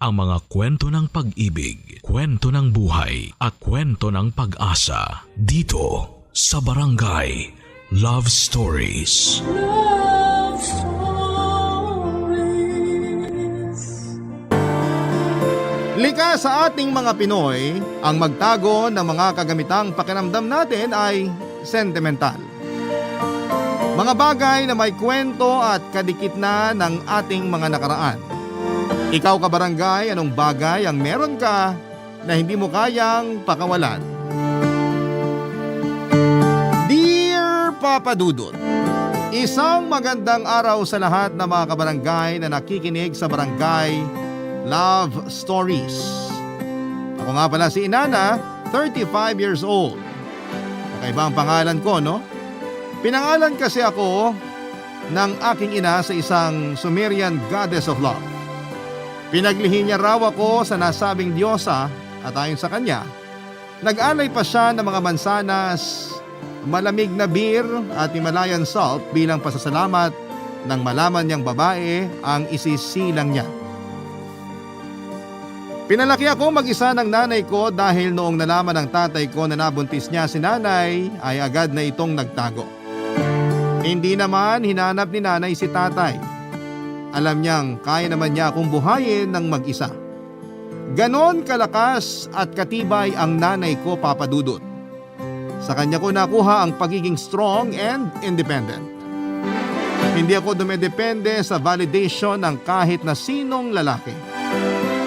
ang mga kwento ng pag-ibig, kwento ng buhay at kwento ng pag-asa dito sa Barangay Love Stories. Love Stories. Lika sa ating mga Pinoy, ang magtago ng mga kagamitang pakiramdam natin ay sentimental. Mga bagay na may kwento at kadikit na ng ating mga nakaraan. Ikaw kabarangay, anong bagay ang meron ka na hindi mo kayang pakawalan? Dear Papa Dudut, isang magandang araw sa lahat ng mga kabarangay na nakikinig sa Barangay Love Stories. Ako nga pala si Inana, 35 years old. Kakaiba ang pangalan ko, no? Pinangalan kasi ako ng aking ina sa isang Sumerian goddess of love. Pinaglihi niya raw ako sa nasabing diyosa at ayon sa kanya, nag-alay pa siya ng mga mansanas, malamig na beer at Himalayan salt bilang pasasalamat nang malaman niyang babae ang isisilang niya. Pinalaki ako mag-isa ng nanay ko dahil noong nalaman ng tatay ko na nabuntis niya si nanay ay agad na itong nagtago. Hindi naman hinanap ni nanay si tatay. Alam niyang kaya naman niya akong buhayin ng mag-isa. Ganon kalakas at katibay ang nanay ko, Papa Dudut. Sa kanya ko nakuha ang pagiging strong and independent. Hindi ako dumedepende sa validation ng kahit na sinong lalaki.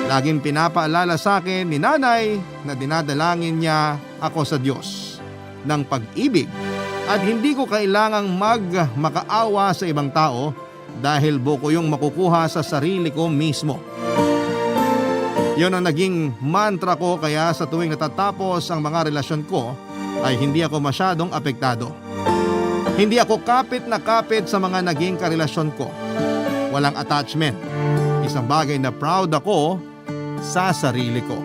Laging pinapaalala sa akin ni nanay na dinadalangin niya ako sa Diyos ng pag-ibig at hindi ko kailangang makaawa sa ibang tao dahil buko yung makukuha sa sarili ko mismo. Yun ang naging mantra ko kaya sa tuwing natatapos ang mga relasyon ko ay hindi ako masyadong apektado. Hindi ako kapit na kapit sa mga naging karelasyon ko. Walang attachment. Isang bagay na proud ako sa sarili ko.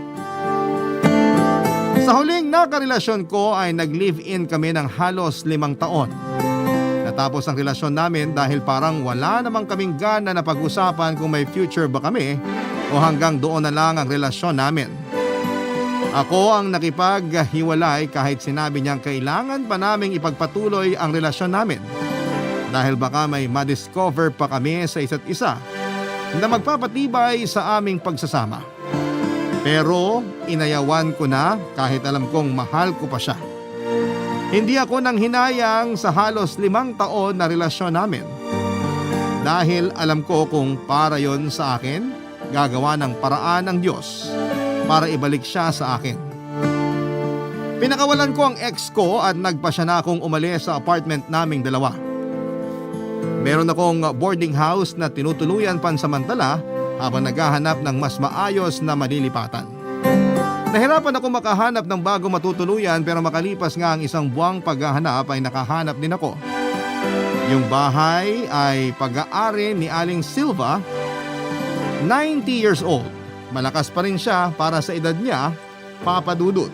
Sa huling nakarelasyon ko ay nag-live-in kami ng halos 5 taon. Natapos ang relasyon namin dahil parang wala namang kaming gana na pag-usapan kung may future ba kami o hanggang doon na lang ang relasyon namin. Ako ang nakipaghiwalay kahit sinabi niyang kailangan pa naming ipagpatuloy ang relasyon namin dahil baka may madiscover pa kami sa isa't isa na magpapatibay sa aming pagsasama. Pero inayawan ko na kahit alam kong mahal ko pa siya. Hindi ako nang hinayang sa halos 5 taon na relasyon namin. Dahil alam ko kung para yon sa akin, gagawa ng paraan ng Diyos para ibalik siya sa akin. Pinakawalan ko ang ex ko at nagpasya na akong umalis sa apartment naming dalawa. Meron akong boarding house na tinutuluyan pansamantala habang naghahanap ng mas maayos na malilipatan. Nahirapan ako makahanap ng bago matutuluyan pero makalipas nga ang 1 buwang paghahanap ay nakahanap din ako. Yung bahay ay pag-aari ni Aling Silva, 90 years old. Malakas pa rin siya para sa edad niya, Papa Dudut.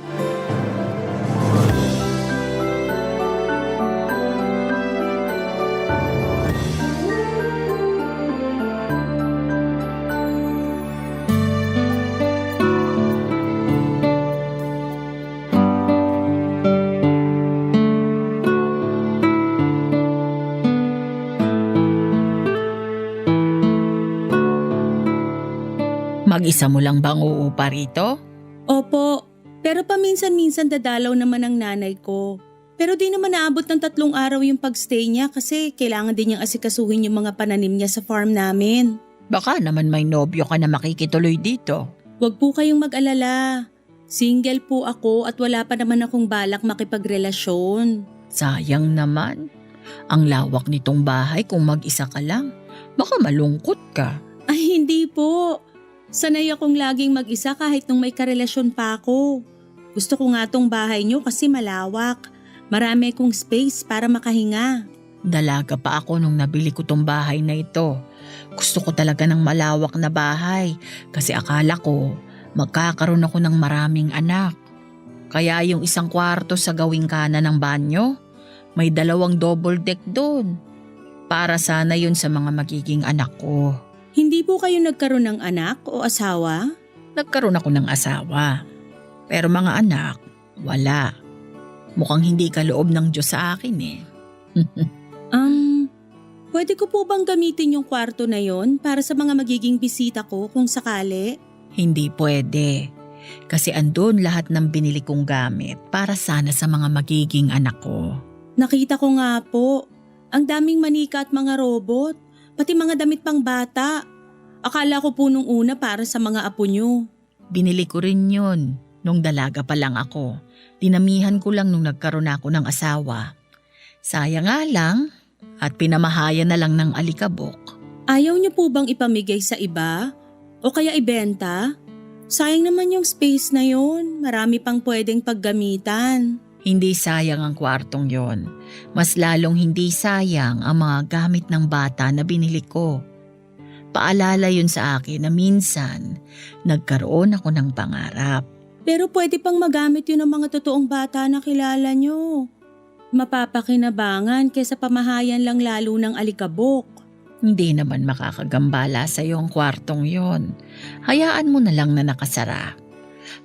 Mag-isa mo lang bang uupa rito? Opo, pero paminsan-minsan dadalaw naman ang nanay ko. Pero di naman naabot ng 3 araw yung pagstay niya kasi kailangan din niyang asikasuhin yung mga pananim niya sa farm namin. Baka naman may nobyo ka na makikituloy dito. Huwag po kayong mag-alala. Single po ako at wala pa naman akong balak makipagrelasyon. Sayang naman. Ang lawak nitong bahay kung mag-isa ka lang. Baka malungkot ka. Ay hindi po. Sanay akong laging mag-isa kahit nung may karelasyon pa ako. Gusto ko nga tong bahay niyo kasi malawak. Marami akong space para makahinga. Dalaga pa ako nung nabili ko tong bahay na ito. Gusto ko talaga ng malawak na bahay kasi akala ko magkakaroon ako ng maraming anak. Kaya yung 1 kwarto sa gawing kanan ng banyo, may 2 double deck doon. Para sana yun sa mga magiging anak ko. Hindi po kayo nagkaroon ng anak o asawa? Nagkaroon ako ng asawa. Pero mga anak, wala. Mukhang hindi kaloob ng Diyos sa akin eh. Pwede ko po bang gamitin yung kwarto na yon para sa mga magiging bisita ko kung sakali? Hindi pwede. Kasi andun lahat ng binili kong gamit para sana sa mga magiging anak ko. Nakita ko nga po, ang daming manika at mga robot, pati mga damit pang bata. Akala ko po nung una para sa mga apo nyo. Binili ko rin yun nung dalaga pa lang ako. Dinamihan ko lang nung nagkaroon ako ng asawa. Sayang nga lang at pinamahayan na lang ng alikabok. Ayaw nyo po bang ipamigay sa iba? O kaya ibenta? Sayang naman yung space na yon. Marami pang pwedeng paggamitan. Hindi sayang ang kwartong yon. Mas lalong hindi sayang ang mga gamit ng bata na binili ko. Paalala yun sa akin na minsan nagkaroon ako ng pangarap. Pero pwede pang magamit yun ng mga totoong bata na kilala nyo. Mapapakinabangan kesa pamahayan lang lalo ng alikabok. Hindi naman makakagambala sa iyo ang kwartong yon. Hayaan mo na lang na nakasara.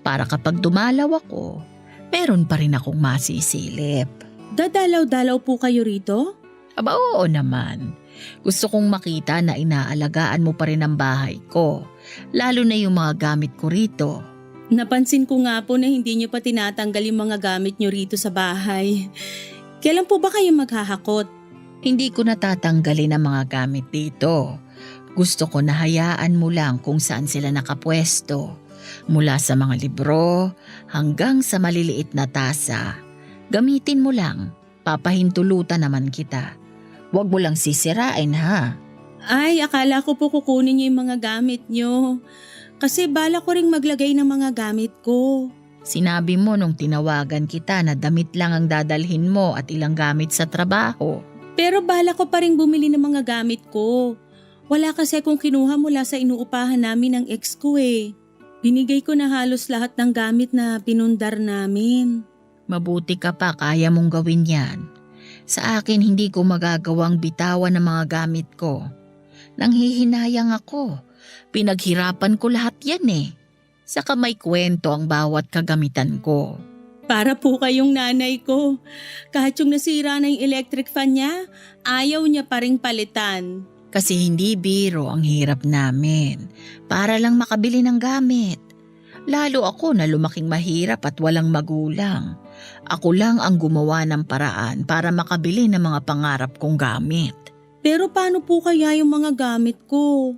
Para kapag dumalaw ako, meron pa rin akong masisilip. Dadalaw-dalaw po kayo rito? Aba oo naman. Gusto kong makita na inaalagaan mo pa rin ang bahay ko. Lalo na yung mga gamit ko rito. Napansin ko nga po na hindi nyo pa tinatanggal yung mga gamit nyo rito sa bahay. Kailan po ba kayo maghahakot? Hindi ko natatanggalin ang mga gamit dito. Gusto ko na hayaan mo lang kung saan sila nakapwesto. Mula sa mga libro hanggang sa maliliit na tasa. Gamitin mo lang. Papahintulutan naman kita. Huwag mo lang sisirain ha. Ay, akala ko po kukunin nyo yung mga gamit nyo. Kasi bala ko ring maglagay ng mga gamit ko. Sinabi mo nung tinawagan kita na damit lang ang dadalhin mo at ilang gamit sa trabaho. Pero bala ko pa ring bumili ng mga gamit ko. Wala kasi akong kinuha mula sa inuupahan namin ng ex ko eh. Binigay ko na halos lahat ng gamit na pinundar namin. Mabuti ka pa, kaya mong gawin yan. Sa akin hindi ko magagawang bitawan ng mga gamit ko. Nanghihinayang ako. Pinaghirapan ko lahat yan eh. Saka may kwento ang bawat kagamitan ko. Para po kayong nanay ko. Kahit yung nasira na yung electric fan niya, ayaw niya pa ring palitan. Kasi hindi biro ang hirap namin. Para lang makabili ng gamit. Lalo ako na lumaking mahirap at walang magulang. Ako lang ang gumawa ng paraan para makabili ng mga pangarap kong gamit. Pero paano po kaya yung mga gamit ko?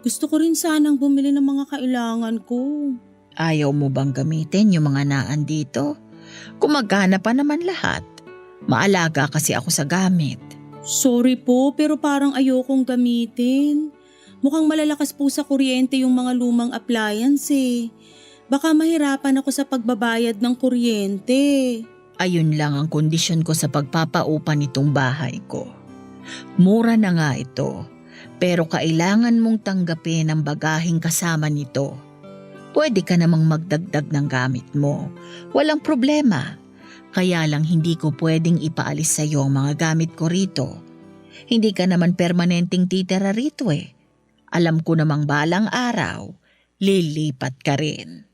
Gusto ko rin sanang bumili ng mga kailangan ko. Ayaw mo bang gamitin yung mga naan dito? Gumagana pa naman lahat. Maalaga kasi ako sa gamit. Sorry po, pero parang ayokong gamitin. Mukhang malalakas po sa kuryente yung mga lumang appliance eh. Baka mahirapan ako sa pagbabayad ng kuryente. Ayun lang ang kondisyon ko sa pagpapaupa nitong bahay ko. Mura na nga ito, pero kailangan mong tanggapin ang bagaheng kasama nito. Pwede ka namang magdagdag ng gamit mo. Walang problema. Kaya lang hindi ko pwedeng ipaalis sa iyo ang mga gamit ko rito. Hindi ka naman permanenteng titira rito eh. Alam ko namang balang araw, lilipat ka rin.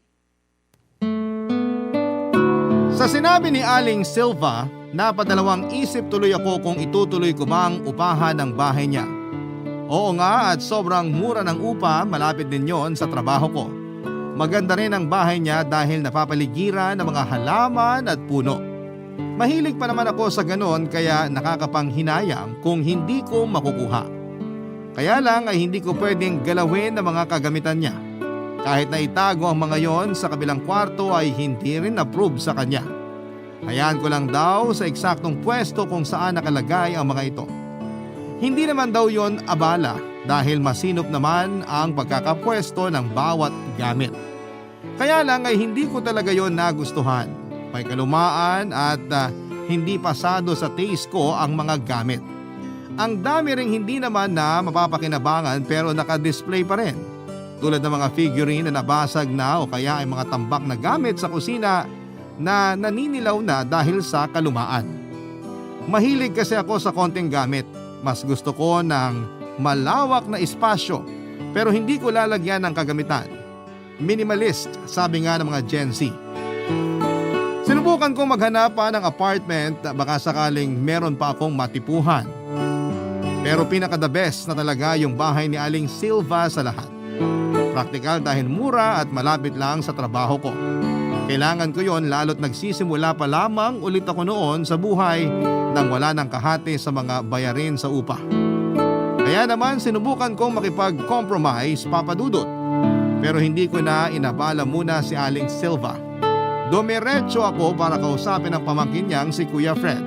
Sa sinabi ni Aling Silva, napadalawang isip tuloy ako kung itutuloy ko ba ang upahan ng bahay niya. Oo nga, at sobrang mura ng upa, malapit din yon sa trabaho ko. Maganda rin ang bahay niya dahil napapaligiran ng mga halaman at puno. Mahilig pa naman ako sa ganon kaya nakakapanghinayang kung hindi ko makukuha. Kaya lang ay hindi ko pwedeng galawin ang mga kagamitan niya. Kahit na itago ang mga yon sa kabilang kwarto ay hindi rin approve sa kanya. Hayaan ko lang daw sa eksaktong pwesto kung saan nakalagay ang mga ito. Hindi naman daw yon abala dahil masinop naman ang pagkakapwesto ng bawat gamit. Kaya lang ay hindi ko talaga yon nagustuhan. May kalumaan at hindi pasado sa taste ko ang mga gamit. Ang dami ring hindi naman na mapapakinabangan pero naka-display pa rin. Tulad ng mga figurine na nabasag na o kaya ay mga tambak na gamit sa kusina na naninilaw na dahil sa kalumaan. Mahilig kasi ako sa konting gamit. Mas gusto ko ng malawak na espasyo pero hindi ko lalagyan ng kagamitan. Minimalist, sabi nga ng mga Gen Z. Sinubukan kong maghanap pa ng apartment na baka sakaling meron pa akong matipuhan. Pero pinaka-the best na talaga yung bahay ni Aling Silva sa lahat. Praktikal dahil mura at malapit lang sa trabaho ko. Kailangan ko yon lalo't nagsisimula pa lamang ulit ako noon sa buhay nang wala ng kahati sa mga bayarin sa upa. Kaya naman sinubukan kong makipag-compromise, Papa Dudut. Pero hindi ko na inabala muna si Aling Silva. Dumiretso ako para kausapin ang pamangkin niyang si Kuya Fred.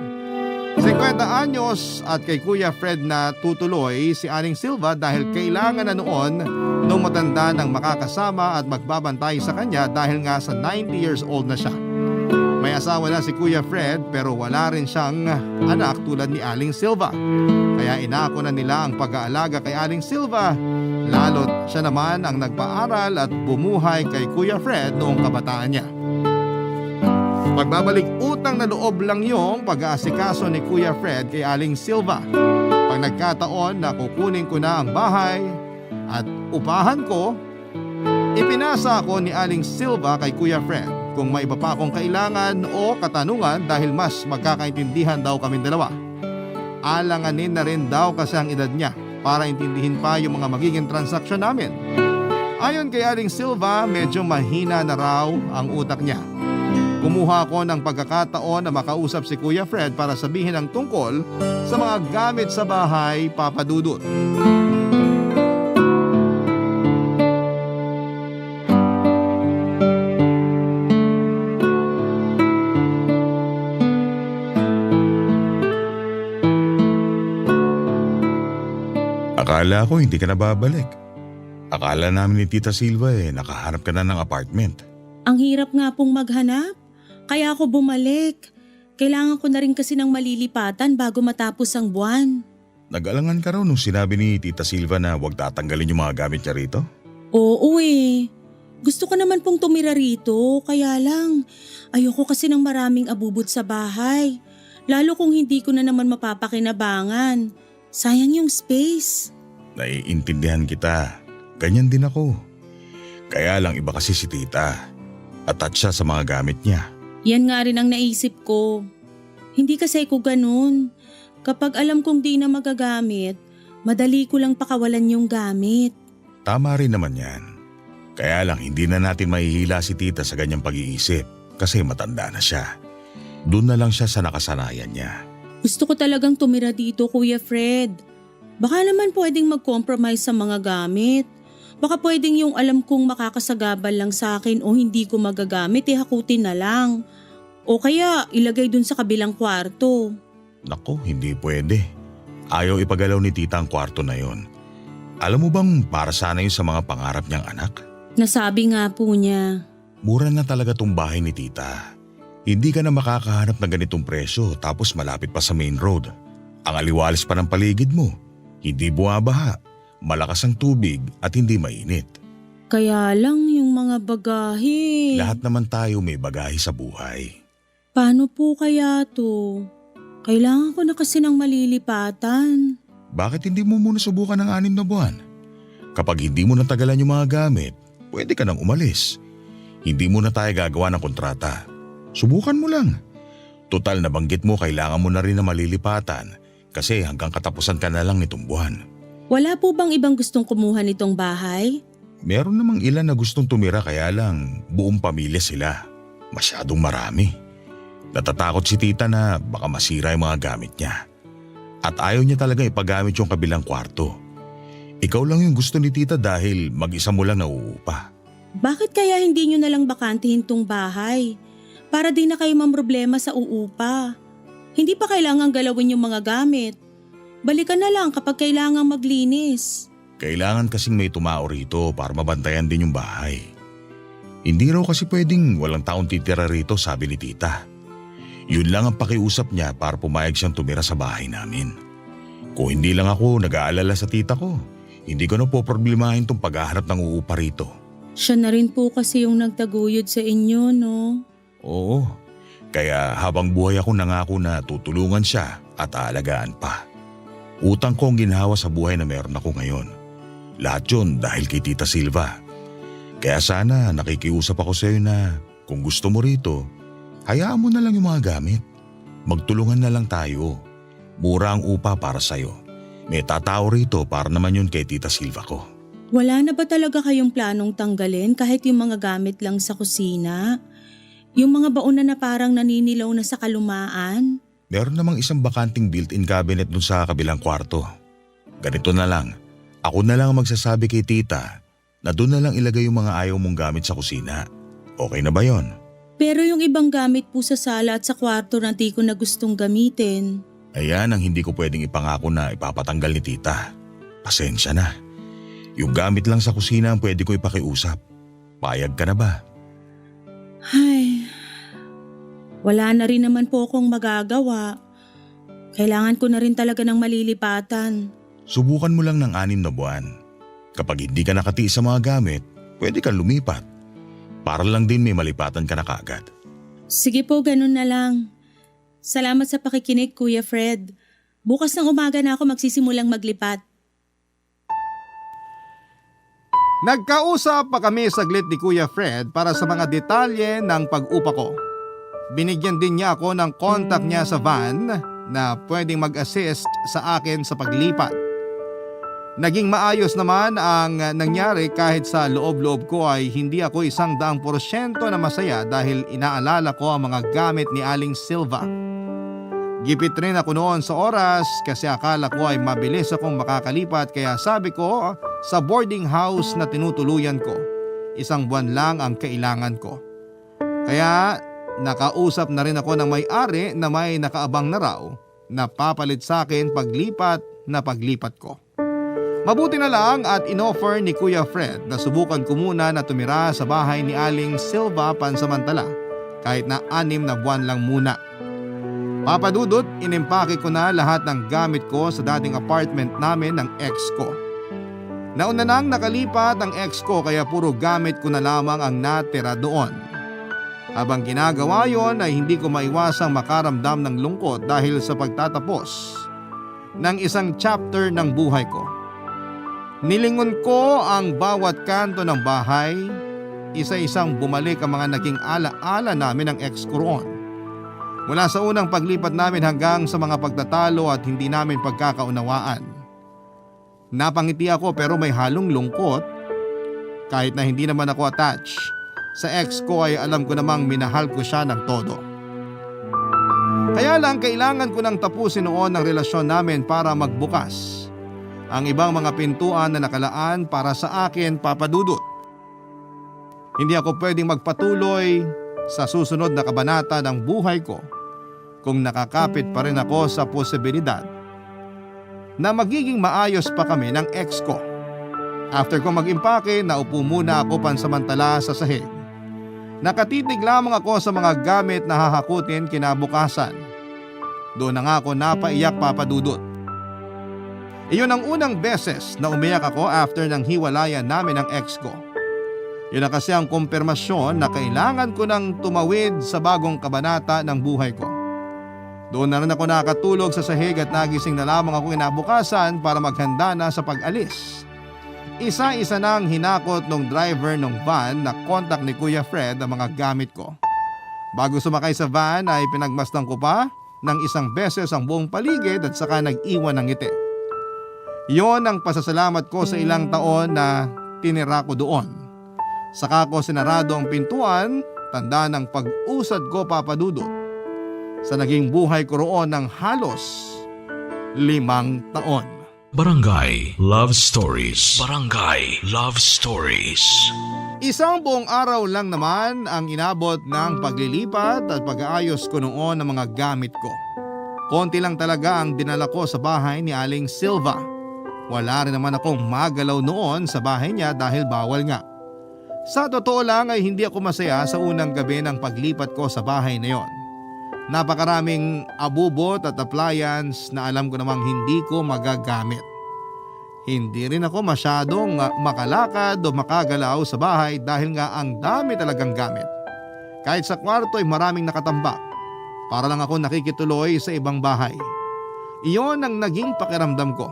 50 anyos at kay Kuya Fred na tutuloy si Aling Silva dahil kailangan na noon nung matanda ng makakasama at magbabantay sa kanya dahil nga sa 90 years old na siya. May asawa na si Kuya Fred pero wala rin siyang anak tulad ni Aling Silva. Kaya inako na nila ang pag-aalaga kay Aling Silva, lalo't siya naman ang nagpaaral at bumuhay kay Kuya Fred noong kabataan niya. Pagbabalik utang na loob lang yung pag-aasikaso ni Kuya Fred kay Aling Silva. Pag nagkataon na kukunin ko na ang bahay at upahan ko, ipinasa ako ni Aling Silva kay Kuya Fred kung may iba pa akong kailangan o katanungan dahil mas magkakaintindihan daw kaming dalawa. Alanganin na rin daw kasi ang edad niya para intindihin pa yung mga magiging transaksyon namin. Ayon kay Aling Silva, medyo mahina na raw ang utak niya. Kumuha ako ng pagkakataon na makausap si Kuya Fred para sabihin ang tungkol sa mga gamit sa bahay, Papa Dudut. Akala ko hindi ka na babalik. Akala namin ni Tita Silva nakahanap ka na ng apartment. Ang hirap nga pong maghanap. Kaya ako bumalik. Kailangan ko na rin kasi ng malilipatan bago matapos ang buwan. Nag-alangan ka raw nung sinabi ni Tita Silva na huwag tatanggalin yung mga gamit niya rito? Oo eh. Gusto ko naman pong tumira rito, kaya lang ayoko kasi ng maraming abubot sa bahay. Lalo kung hindi ko na naman mapapakinabangan. Sayang yung space. Naiintindihan kita. Ganyan din ako. Kaya lang iba kasi si Tita. Attach siya sa mga gamit niya. Yan nga rin ang naisip ko. Hindi kasi ko ganun. Kapag alam kong di na magagamit, madali ko lang pakawalan yung gamit. Tama rin naman yan. Kaya lang hindi na natin mahihila si Tita sa ganyang pag-iisip kasi matanda na siya. Doon na lang siya sa nakasanayan niya. Gusto ko talagang tumira dito, Kuya Fred. Baka naman pwedeng mag-compromise sa mga gamit. Baka pwedeng yung alam kong makakasagabal lang sa akin o hindi ko magagamit hakutin na lang. O kaya ilagay dun sa kabilang kwarto. Naku, hindi pwede. Ayaw ipagalaw ni Tita ang kwarto na yon. Alam mo bang para sana yun sa mga pangarap niyang anak? Nasabi nga po niya. Mura na talaga tong bahay ni Tita. Hindi ka na makakahanap ng ganitong presyo tapos malapit pa sa main road. Ang aliwalas pa ng paligid mo. Hindi bumabaha. Malakas ang tubig at hindi mainit. Kaya lang yung mga bagahe. Lahat naman tayo may bagahe sa buhay. Paano po kaya to? Kailangan ko na kasi ng malilipatan. Bakit hindi mo muna subukan ng 6 na buwan? Kapag hindi mo natagalan yung mga gamit, pwede ka nang umalis. Hindi mo na tayo gagawa ng kontrata. Subukan mo lang. Total nabanggit mo kailangan mo na rin na malilipatan kasi hanggang katapusan ka na lang nitong buwan. Wala po bang ibang gustong kumuha nitong bahay? Meron namang ilan na gustong tumira kaya lang buong pamilya sila. Masyadong marami. Natatakot si Tita na baka masira yung mga gamit niya. At ayaw niya talaga ipagamit yung kabilang kwarto. Ikaw lang yung gusto ni Tita dahil mag-isa mo lang nauupa. Bakit kaya hindi nyo nalang bakantihin tong bahay? Para di na kayo mamroblema sa uupa. Hindi pa kailangan galawin yung mga gamit. Balikan na lang kapag kailangan maglinis. Kailangan kasing may tumao rito para mabantayan din yung bahay. Hindi raw kasi pwedeng walang taong titira rito, sabi ni Tita. Yun lang ang pakiusap niya para pumayag siyang tumira sa bahay namin. Kung hindi lang ako nag-aalala sa tita ko, hindi ko na po problemahin tong paghahanap ng uupa rito. Siya na rin po kasi yung nagtaguyod sa inyo, no? Oo, kaya habang buhay ako nangako na tutulungan siya at aalagaan pa. Utang ko ang ginhawa sa buhay na meron ako ngayon. Lahat yun dahil kay Tita Silva. Kaya sana nakikiusap ako sa iyo na kung gusto mo rito, hayaan mo na lang yung mga gamit. Magtulungan na lang tayo. Mura ang upa para sa'yo. May tatao rito para naman yun kay Tita Silva ko. Wala na ba talaga kayong planong tanggalin kahit yung mga gamit lang sa kusina? Yung mga baon na parang naninilaw na sa kalumaan? Meron namang isang bakanting built-in cabinet dun sa kabilang kwarto. Ganito na lang, ako na lang ang magsasabi kay tita na dun na lang ilagay yung mga ayaw mong gamit sa kusina. Okay na ba yon? Pero yung ibang gamit po sa sala at sa kwarto na di ko na gustong gamitin. Ayan ang hindi ko pwedeng ipangako na ipapatanggal ni tita. Pasensya na. Yung gamit lang sa kusina ang pwede ko ipakiusap. Payag ka na ba? Ay, wala na rin naman po akong magagawa. Kailangan ko na rin talaga ng malilipatan. Subukan mo lang ng 6 na buwan. Kapag hindi ka nakatiis sa mga gamit, pwede kang lumipat. Para lang din may malipatan ka na kaagad. Sige po, ganun na lang. Salamat sa pakikinig, Kuya Fred. Bukas ng umaga na ako magsisimulang maglipat. Nagkausap pa kami saglit ni Kuya Fred para sa mga detalye ng pag-upa ko. Binigyan din niya ako ng contact niya sa van na pwedeng mag-assist sa akin sa paglipat. Naging maayos naman ang nangyari kahit sa loob-loob ko ay hindi ako 100% na masaya dahil inaalala ko ang mga gamit ni Aling Silva. Gipit rin ako noon sa oras kasi akala ko ay mabilis akong makakalipat kaya sabi ko sa boarding house na tinutuluyan ko, 1 buwan lang ang kailangan ko. Kaya nakausap na rin ako ng may-ari na may nakaabang na raw na papalit sa akin paglipat ko. Mabuti na lang at inoffer ni Kuya Fred na subukan ko muna na tumira sa bahay ni Aling Silva pansamantala kahit na 6 na buwan lang muna. Papadudot, inimpake ko na lahat ng gamit ko sa dating apartment namin ng ex ko. Nauna nang nakalipat ang ex ko kaya puro gamit ko na lamang ang natira doon. Habang ginagawa yon ay hindi ko maiwasang makaramdam ng lungkot dahil sa pagtatapos ng isang chapter ng buhay ko. Nilingon ko ang bawat kanto ng bahay, isa-isang bumalik ang mga naging ala-ala namin ng ex ko roon. Mula sa unang paglipat namin hanggang sa mga pagtatalo at hindi namin pagkakaunawaan. Napangiti ako pero may halong lungkot kahit na hindi naman ako attached. Sa ex ko ay alam ko namang minahal ko siya ng todo. Kaya lang kailangan ko nang tapusin noon ang relasyon namin para magbukas ang ibang mga pintuan na nakalaan para sa akin, papadudot. Hindi ako pwedeng magpatuloy sa susunod na kabanata ng buhay ko kung nakakapit pa rin ako sa posibilidad na magiging maayos pa kami ng ex ko. After ko mag-impake, naupo muna ako pansamantala sa sahig. Nakatitig lamang ako sa mga gamit na hahakutin kinabukasan. Doon na nga ako napaiyak, papadudot. Iyon ang unang beses na umiyak ako after ng hiwalayan namin ng ex ko. Yun na kasi ang kumpirmasyon na kailangan ko nang tumawid sa bagong kabanata ng buhay ko. Doon na rin ako nakatulog sa sahig at nagising na lamang ako kinabukasan para maghanda na sa pag-alis. Isa-isa nang hinakot ng driver ng van na kontak ni Kuya Fred ang mga gamit ko. Bago sumakay sa van ay pinagmasdan ko pa ng 1 beses ang buong paligid at saka nag-iwan ng ngiti. Yon ang pasasalamat ko sa ilang taon na tinira ko doon. Saka ko sinarado ang pintuan, tanda ng pag-usad ko, papadudot, sa naging buhay ko roon ng halos 5 taon. Barangay Love Stories. Barangay Love Stories. Isang buong araw lang naman ang inabot ng paglilipat at pag-aayos ko noon ng mga gamit ko. Konti lang talaga ang dinala ko sa bahay ni Aling Silva. Wala rin naman akong magalaw noon sa bahay niya dahil bawal nga. Sa totoo lang ay hindi ako masaya sa unang gabi ng paglipat ko sa bahay na yon. Napakaraming abubot at appliance na alam ko namang hindi ko magagamit. Hindi rin ako masyadong makalakad o makagalaw sa bahay dahil nga ang dami talagang gamit. Kahit sa kwarto ay maraming nakatambak. Para lang ako nakikituloy sa ibang bahay. Iyon ang naging pakiramdam ko.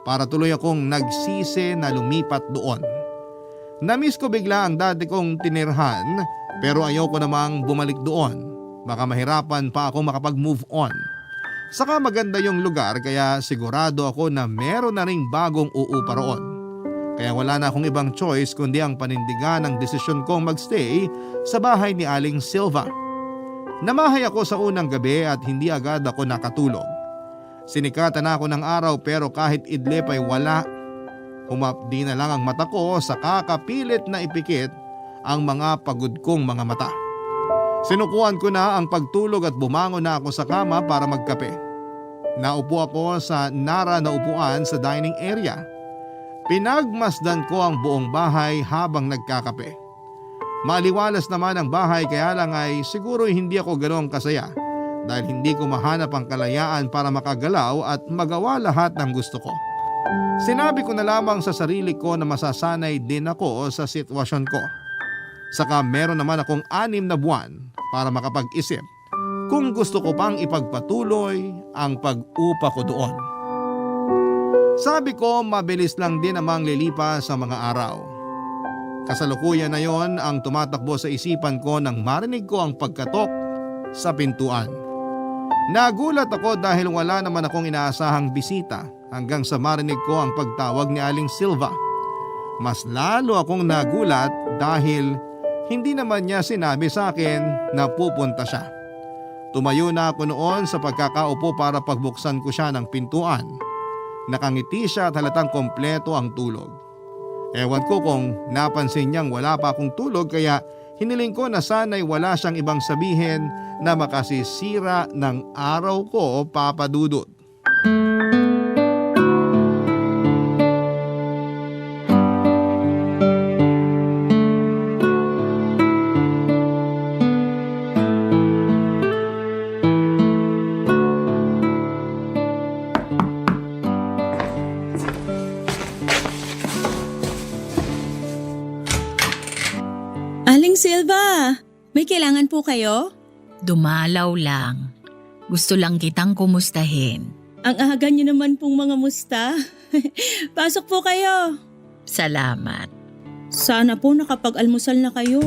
Para tuloy akong nagsisi na lumipat doon. Namiss ko bigla ang dati kong tinirhan pero ayoko namang bumalik doon. Baka mahirapan pa ako makapag-move on. Saka maganda yung lugar kaya sigurado ako na meron na ring bagong uupa roon. Kaya wala na akong ibang choice kundi ang panindigan ng desisyon kong magstay sa bahay ni Aling Silva. Namahay ako sa unang gabi at hindi agad ako nakatulog. Sinikatan na ako ng araw pero kahit idlip ay wala. Humapdi na lang ang mata ko sa kakapilit na ipikit ang mga pagod kong mga mata. Sinukuan ko na ang pagtulog at bumangon na ako sa kama para magkape. Naupo ako sa nara na upuan sa dining area. Pinagmasdan ko ang buong bahay habang nagkakape. Maliwalas naman ang bahay kaya lang ay siguro hindi ako ganoong kasaya dahil hindi ko mahanap ang kalayaan para makagalaw at magawa lahat ng gusto ko. Sinabi ko na lamang sa sarili ko na masasanay din ako sa sitwasyon ko. Saka meron naman akong 6 na buwan para makapag-isip kung gusto ko pang ipagpatuloy ang pag-upa ko doon. Sabi ko mabilis lang din namang lilipas sa mga araw. Kasalukuyan na yon ang tumatakbo sa isipan ko nang marinig ko ang pagkatok sa pintuan. Nagulat ako dahil wala naman akong inaasahang bisita hanggang sa marinig ko ang pagtawag ni Aling Silva. Mas lalo akong nagulat dahil hindi naman niya sinabi sa akin na pupunta siya. Tumayo na ako noon sa pagkakaupo para pagbuksan ko siya ng pintuan. Nakangiti siya at halatang kompleto ang tulog. Ewan ko kung napansin niyang wala pa akong tulog kaya hiniling ko na sana'y wala siyang ibang sabihin na makasisira ng araw ko, Papa Dudut. Aling Silva, may kailangan po kayo? Dumalaw lang. Gusto lang kitang kumustahin. Ang aga niyo naman pong mga musta. Pasok po kayo. Salamat. Sana po nakapag-almusal na kayo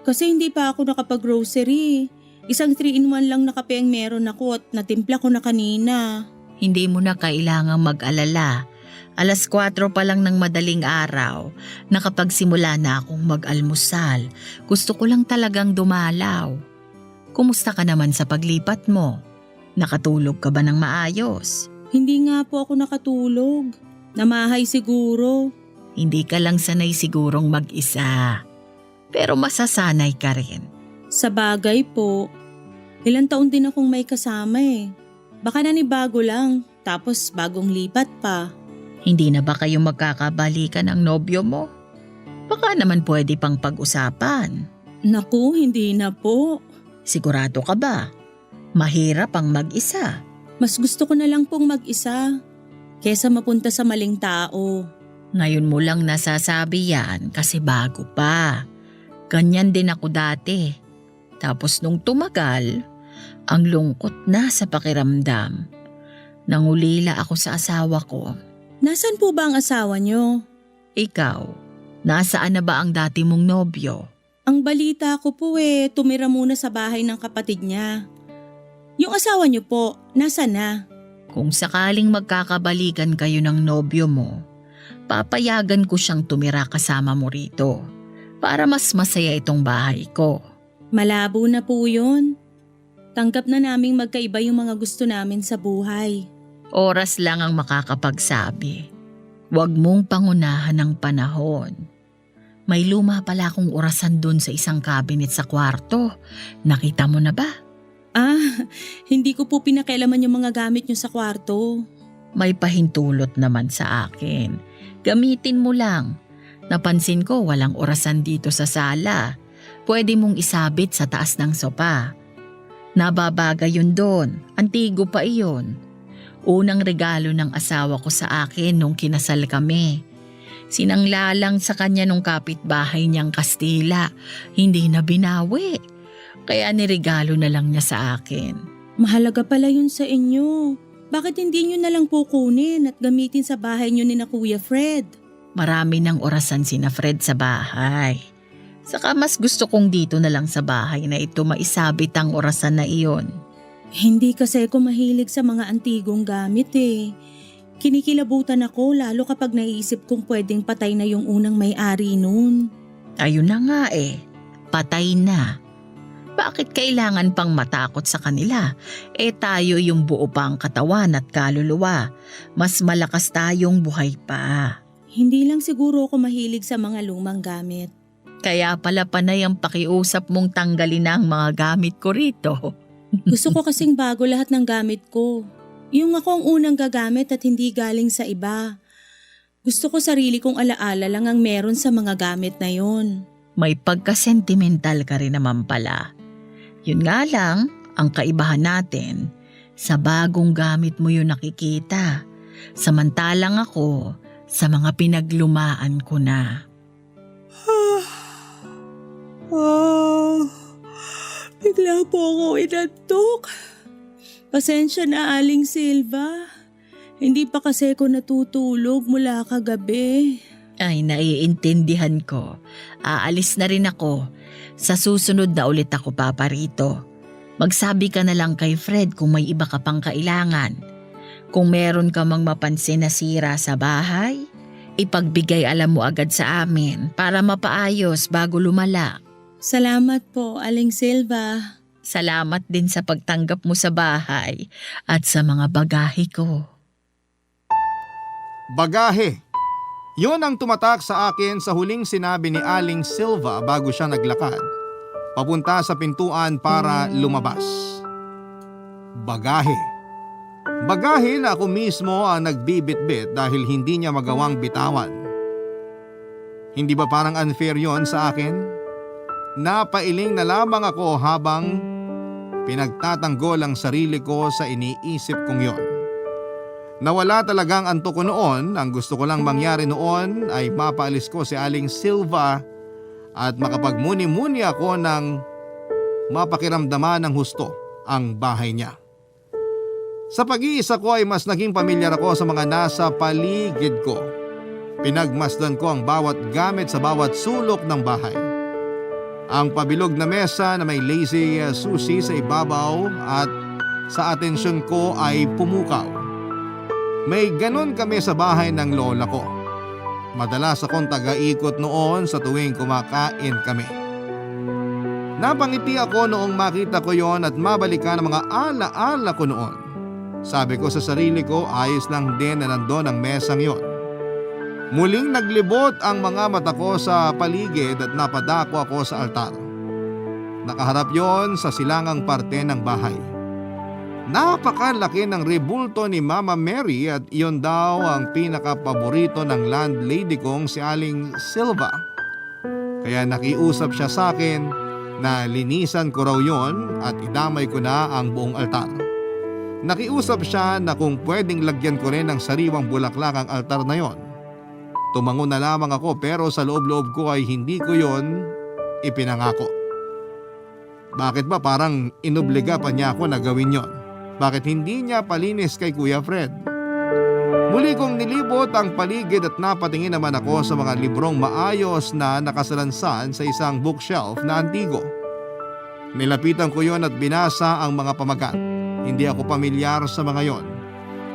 Kasi hindi pa ako nakapag-grocery. Isang 3-in-1 lang na kape ang meron ako at natimpla ko na kanina. Hindi mo na kailangang mag-alala. 4:00 pa lang ng madaling araw, nakapagsimula na akong mag-almusal. Gusto ko lang talagang dumalaw. Kumusta ka naman sa paglipat mo? Nakatulog ka ba ng maayos? Hindi nga po ako nakatulog. Namahay siguro. Hindi ka lang sanay sigurong mag-isa. Pero masasanay ka rin. Sa bagay po. Ilang taon din akong may kasama Baka nanibago lang, tapos bagong lipat pa. Hindi na ba kayo magkakabalikan ng nobyo mo? Baka naman pwede pang pag-usapan. Naku, hindi na po. Sigurado ka ba? Mahirap ang mag-isa. Mas gusto ko na lang pong mag-isa kesa mapunta sa maling tao. Ngayon mo lang nasasabi yan kasi bago pa. Ganyan din ako dati. Tapos nung tumagal, ang lungkot na sa pakiramdam. Nangulila ako sa asawa ko. Nasaan po ba ang asawa niyo? Ikaw, nasaan na ba ang dati mong nobyo? Ang balita ko po tumira muna sa bahay ng kapatid niya. Yung asawa niyo po, nasaan na? Kung sakaling magkakabalikan kayo ng nobyo mo, papayagan ko siyang tumira kasama mo rito para mas masaya itong bahay ko. Malabo na po yun. Tanggap na naming magkaiba yung mga gusto namin sa buhay. Oras lang ang makakapagsabi. Huwag mong pangunahan ng panahon. May luma pala akong orasan dun sa isang cabinet sa kwarto. Nakita mo na ba? Hindi ko po pinakialaman yung mga gamit nyo sa kwarto. May pahintulot naman sa akin. Gamitin mo lang. Napansin ko walang orasan dito sa sala. Pwede mong isabit sa taas ng sopa. Nababagay yun doon. Antigo pa iyon. Unang regalo ng asawa ko sa akin nung kinasal kami. Sinanglalang sa kanya nung kapitbahay niyang Kastila. Hindi na binawi. Kaya niregalo na lang niya sa akin. Mahalaga pala yun sa inyo. Bakit hindi nyo na lang po kunin at gamitin sa bahay nyo ni na Kuya Fred? Marami ng orasan sina Fred sa bahay. Saka mas gusto kong dito na lang sa bahay na ito maisabit ang orasan na iyon. Hindi kasi ako mahilig sa mga antigong gamit eh. Kinikilabutan ako lalo kapag naiisip kong pwedeng patay na yung unang may-ari nun. Ayun na nga patay na. Bakit kailangan pang matakot sa kanila? Tayo yung buo pa ang katawan at kaluluwa. Mas malakas tayong buhay pa. Hindi lang siguro ako mahilig sa mga lumang gamit. Kaya pala panay ang pakiusap mong tanggalin na ang mga gamit ko rito. Gusto ko kasing bago lahat ng gamit ko. Yung ako ang unang gagamit at hindi galing sa iba. Gusto ko sarili kong alaala lang ang meron sa mga gamit na yon. May pagka-sentimental ka rin naman pala. Yun nga lang, ang kaibahan natin, sa bagong gamit mo yun nakikita. Samantalang ako, sa mga pinaglumaan ko na. Bigla po ako inantok. Pasensya na, Aling Silva. Hindi pa kasi ako natutulog mula kagabi. Ay, naiintindihan ko. Aalis na rin ako. Sa susunod na ulit ako paparito. Magsabi ka na lang kay Fred kung may iba ka pang kailangan. Kung meron ka mang mapansin na sira sa bahay, ipagbigay alam mo agad sa amin para mapaayos bago lumala. Salamat po, Aling Silva. Salamat din sa pagtanggap mo sa bahay at sa mga bagahe ko. Bagahe. Yun ang tumatak sa akin sa huling sinabi ni Aling Silva bago siya naglakad. Papunta sa pintuan para lumabas. Bagahe. Bagahe na ako mismo ang nagbibitbit dahil hindi niya magawang bitawan. Hindi ba parang unfair yon sa akin? Napailing na lamang ako habang pinagtatanggol ang sarili ko sa iniisip kong yon. Nawala talagang antok ko noon. Ang gusto ko lang mangyari noon ay mapaalis ko si Aling Silva at makapagmuni-muni ako ng mapakiramdaman ng husto ang bahay niya. Sa pag-iisa ko ay mas naging pamilyar ako sa mga nasa paligid ko. Pinagmasdan ko ang bawat gamit sa bawat sulok ng bahay. Ang pabilog na mesa na may lazy susi sa ibabaw at sa atensyon ko ay pumukaw. May ganon kami sa bahay ng lola ko. Madalas akong taga-ikot noon sa tuwing kumakain kami. Napangiti ako noong makita ko yon at mabalikan ang mga ala-ala ko noon. Sabi ko sa sarili ko, ayos lang din na nandun ang mesang yon. Muling naglibot ang mga mata ko sa paligid at napadako ako sa altar. Nakaharap yon sa silangang parte ng bahay. Napakalaki ng rebulto ni Mama Mary at iyon daw ang pinakapaborito ng landlady kong si Aling Silva. Kaya nakiusap siya sa akin na linisan ko raw yon at idamay ko na ang buong altar. Nakiusap siya na kung pwedeng lagyan ko rin ng sariwang bulaklak ang altar na yon. Tumango na lamang ako pero sa loob-loob ko ay hindi ko yon ipinangako. Bakit ba parang inobliga pa niya ako na gawin yon? Bakit hindi niya palinis kay Kuya Fred? Muli kong nilibot ang paligid at napatingin naman ako sa mga librong maayos na nakasalansan sa isang bookshelf na antigo. Nilapitan ko yon at binasa ang mga pamagat. Hindi ako pamilyar sa mga yon.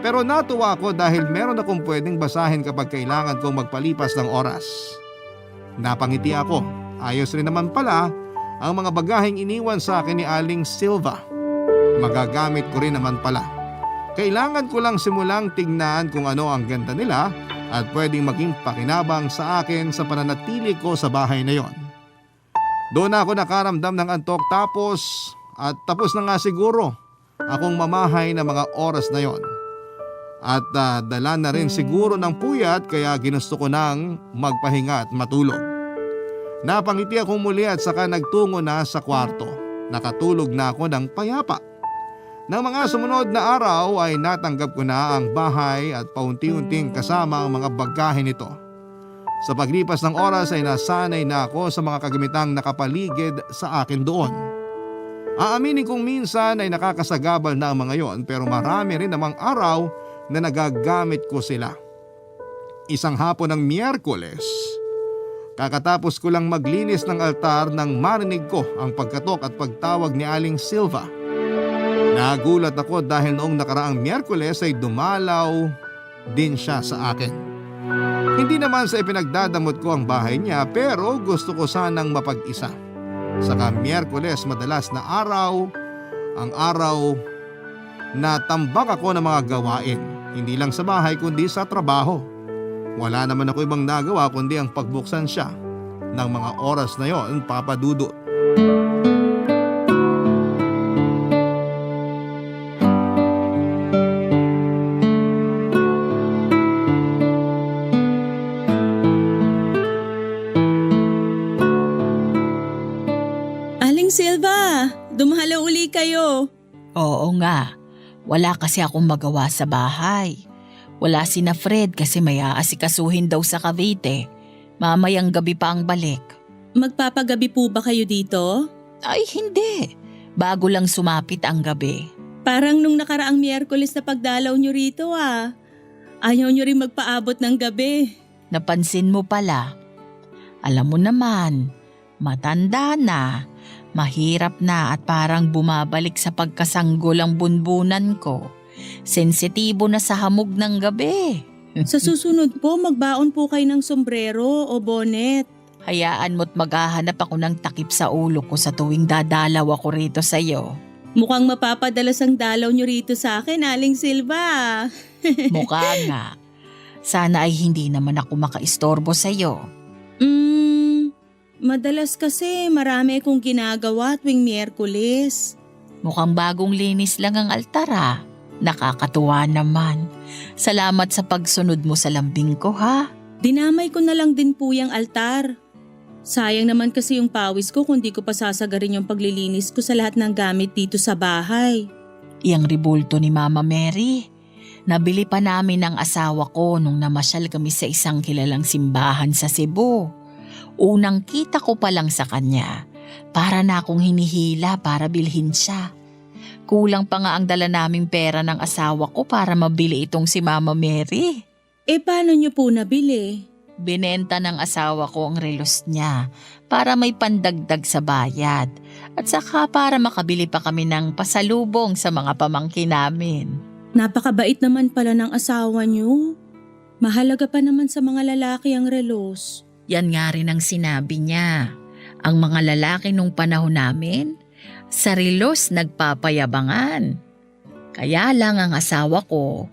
Pero natuwa ako dahil meron akong pwedeng basahin kapag kailangan kong magpalipas ng oras. Napangiti ako. Ayos rin naman pala ang mga bagaheng iniwan sa akin ni Aling Silva. Magagamit ko rin naman pala. Kailangan ko lang simulang tignan kung ano ang ganda nila at pwedeng maging pakinabang sa akin sa pananatili ko sa bahay na yon. Doon ako nakaramdam ng antok tapos na nga siguro akong mamahay na mga oras na yon. At dala na rin siguro ng puyat kaya ginusto ko nang magpahinga at matulog. Napangiti akong muli at saka nagtungo na sa kwarto. Nakatulog na ako ng payapa. Nang mga sumunod na araw ay natanggap ko na ang bahay at paunti-unting kasama ang mga bagahe nito. Sa paglipas ng oras ay nasanay na ako sa mga kagamitang nakapaligid sa akin doon. Aaminin kong minsan ay nakakasagabal na ang mga yon pero marami rin namang araw na nagagamit ko sila. Isang hapon ng Miyerkules, kakatapos ko lang maglinis ng altar nang marinig ko ang pagkatok at pagtawag ni Aling Silva. Nagulat ako dahil noong nakaraang Miyerkules ay dumalaw din siya sa akin. Hindi naman sa ipinagdadamot ko ang bahay niya pero gusto ko sanang mapag-isa. Saka Miyerkules madalas na araw, ang araw na tambak ako ng mga gawain. Hindi lang sa bahay kundi sa trabaho. Wala naman ako ibang nagawa kundi ang pagbuksan siya ng mga oras na yon, Papa Dudut. Aling Silva, dumahalo uli kayo. Oo nga, wala kasi akong magawa sa bahay. Wala sina Fred kasi may aasikasuhin daw sa Cavite. Mamayang gabi pa ang balik. Magpapagabi po ba kayo dito? Ay hindi, bago lang sumapit ang gabi. Parang nung nakaraang Miyerkules na pagdalaw nyo rito ah. Ayaw nyo rin magpaabot ng gabi. Napansin mo pala. Alam mo naman, matanda na, mahirap na at parang bumabalik sa pagkasanggol ang bunbunan ko. Sensitibo na sa hamog ng gabi. Sa susunod po, magbaon po kayo ng sombrero o bonnet. Hayaan mo't maghahanap ako ng takip sa ulo ko sa tuwing dadalaw ako rito sa'yo. Mukhang mapapadalas ang dalaw nyo rito sa akin, Aling Silva. Mukha nga. Sana ay hindi naman ako makaistorbo sa'yo. Madalas kasi marami akong ginagawa tuwing Miyerkules. Mukhang bagong linis lang ang altara. Nakakatuwa naman. Salamat sa pagsunod mo sa lambing ko ha. Dinamay ko na lang din po yung altar. Sayang naman kasi yung pawis ko kung di ko pa sasagarin yung paglilinis ko sa lahat ng gamit dito sa bahay. Iyang ribulto ni Mama Mary. Nabili pa namin ng asawa ko nung namasyal kami sa isang kilalang simbahan sa Cebu. Unang kita ko pa lang sa kanya. Para na akong hinihila para bilhin siya. Kulang pa nga ang dala naming pera ng asawa ko para mabili itong si Mama Mary. Paano nyo po nabili? Binenta ng asawa ko ang relos niya para may pandagdag sa bayad at saka para makabili pa kami ng pasalubong sa mga pamangkin namin. Napakabait naman pala ng asawa nyo. Mahalaga pa naman sa mga lalaki ang relos. Yan nga rin ang sinabi niya. Ang mga lalaki nung panahon namin, sa relos nagpapayabangan. Kaya lang ang asawa ko,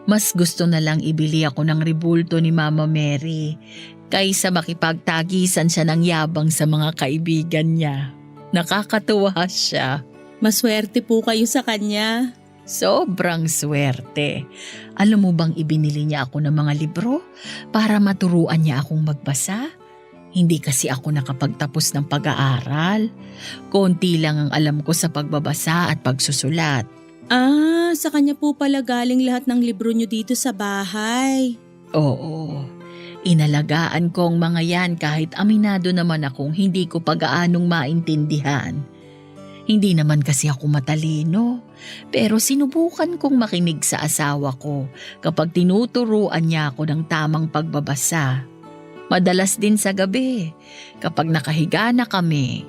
mas gusto na lang ibili ako ng ribulto ni Mama Mary kaysa makipagtagisan siya ng yabang sa mga kaibigan niya. Nakakatuwa siya. Maswerte po kayo sa kanya. Sobrang swerte. Alam mo bang ibinili niya ako ng mga libro para maturuan niya akong magbasa? Hindi kasi ako nakapagtapos ng pag-aaral. Konti lang ang alam ko sa pagbabasa at pagsusulat. Sa kanya po pala galing lahat ng libro nyo dito sa bahay. Oo, inalagaan ko ang mga yan kahit aminado naman akong hindi ko pag-aanong maintindihan. Hindi naman kasi ako matalino, pero sinubukan kong makinig sa asawa ko kapag tinuturuan niya ako ng tamang pagbabasa. Madalas din sa gabi, kapag nakahiga na kami,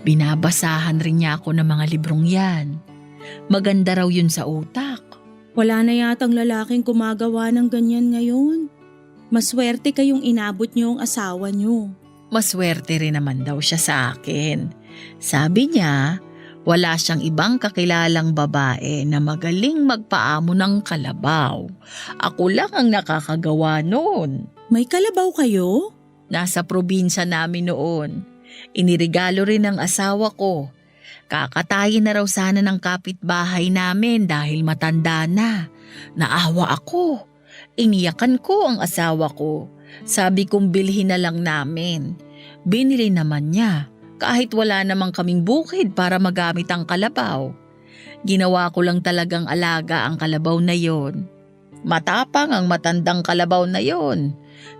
binabasahan rin niya ako ng mga librong yan. Maganda raw yun sa utak. Wala na yatang lalaking gumagawa ng ganyan ngayon. Maswerte kayong inabot niyo ang asawa niyo. Maswerte rin naman daw siya sa akin. Sabi niya, wala siyang ibang kakilalang babae na magaling magpaamo ng kalabaw. Ako lang ang nakakagawa noon. May kalabaw kayo? Nasa probinsya namin noon. Inirigalo rin ng asawa ko. Kakatayin na raw sana ng kapitbahay namin dahil matanda na. Naawa ako. Iniyakan ko ang asawa ko. Sabi kong bilhin na lang namin. Binili naman niya kahit wala namang kaming bukid para magamit ang kalabaw. Ginawa ko lang talagang alaga ang kalabaw na yon. Matapang ang matandang kalabaw na yon.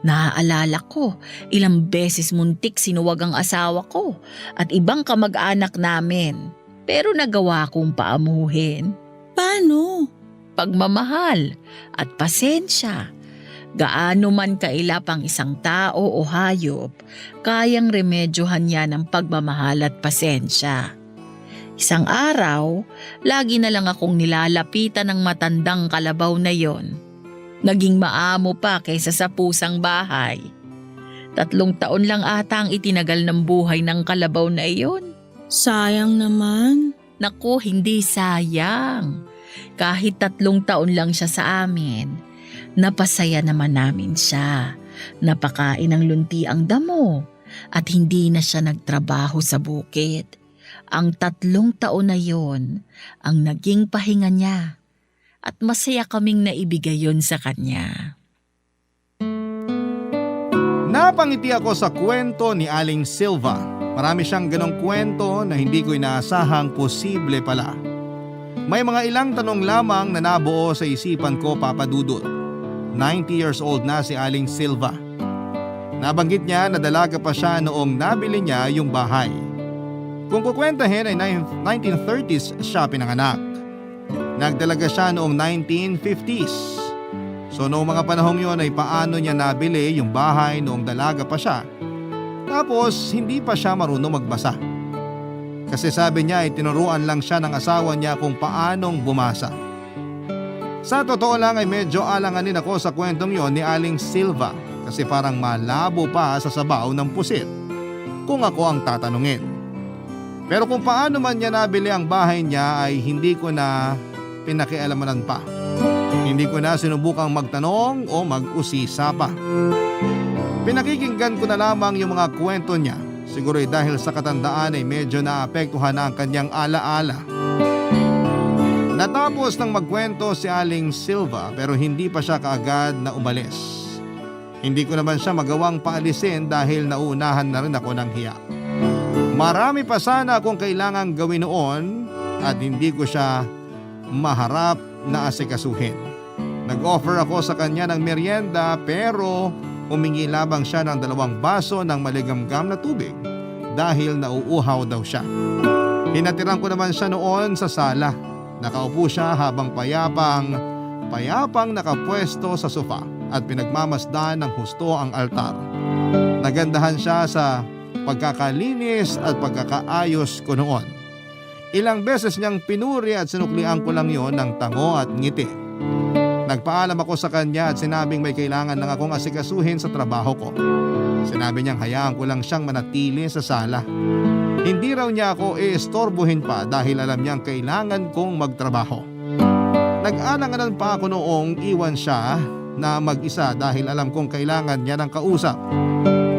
Naaalala ko, ilang beses muntik sinuwag ang asawa ko at ibang kamag-anak namin. pero nagawa kong paamuhin. Paano? Pagmamahal at pasensya. Gaano man kailap ang isang tao o hayop, kayang remedyohan niya ng pagmamahal at pasensya. Isang araw, lagi na lang akong nilalapitan ng matandang kalabaw na yon. Naging maamo pa kaysa sa pusang bahay. 3 taon lang ata ang itinagal ng buhay ng kalabaw na iyon. Sayang naman. Naku, hindi sayang. Kahit 3 taon lang siya sa amin, napasaya naman namin siya. Napakain ng lunti ang damo at hindi na siya nagtrabaho sa bukid. Ang 3 taon na yon ang naging pahinga niya at masaya kaming naibigay yon sa kanya. Napangiti ako sa kwento ni Aling Silva. Marami siyang ganong kwento na hindi ko inaasahang posible pala. May mga ilang tanong lamang na nabuo sa isipan ko, Papa Dudut. 90 years old na si Aling Silva. Nabanggit niya na dalaga pa siya noong nabili niya yung bahay. Kung kukwentahin ay 1930s siya pinanganak. Nagdalaga siya noong 1950s. So noong mga panahong yon ay paano niya nabili yung bahay noong dalaga pa siya. Tapos hindi pa siya marunong magbasa. Kasi sabi niya ay tinuruan lang siya ng asawa niya kung paanong bumasa. Sa totoo lang ay medyo alanganin ako sa kwentong yon ni Aling Silva kasi parang malabo pa sa sabaw ng pusit kung ako ang tatanungin. Pero kung paano man niya nabili ang bahay niya ay hindi ko na pinakialamanan pa. Hindi ko na sinubukang magtanong o mag-usisa pa. Pinakikinggan ko na lamang yung mga kwento niya. Siguro dahil sa katandaan ay medyo naapektuhan na ang kanyang alaala. Natapos ng magkwento si Aling Silva pero hindi pa siya kaagad na umalis. Hindi ko naman siya magawang paalisin dahil nauunahan na rin ako ng hiya. Marami pa sana akong kailangang gawin noon at hindi ko siya maharap na asikasuhin. Nag-offer ako sa kanya ng merienda pero humingi labang siya ng 2 baso ng maligamgam na tubig dahil nauuhaw daw siya. Hinatiran ko naman siya noon sa sala. Nakaupo siya habang payapang nakapwesto sa sofa at pinagmamasdan ng husto ang altar. Nagandahan siya sa pagkakalinis at pagkakaayos ko noon. Ilang beses niyang pinuri at sinuklian ko lang yon ng tango at ngiti. Nagpaalam ako sa kanya at sinabing may kailangan lang akong asikasuhin sa trabaho ko. Sinabi niyang hayaan ko lang siyang manatili sa sala. Hindi raw niya ako iistorbohin pa dahil alam niyang kailangan kong magtrabaho. Nag-alanganan pa ako noong iwan siya na mag-isa dahil alam kong kailangan niya ng kausap.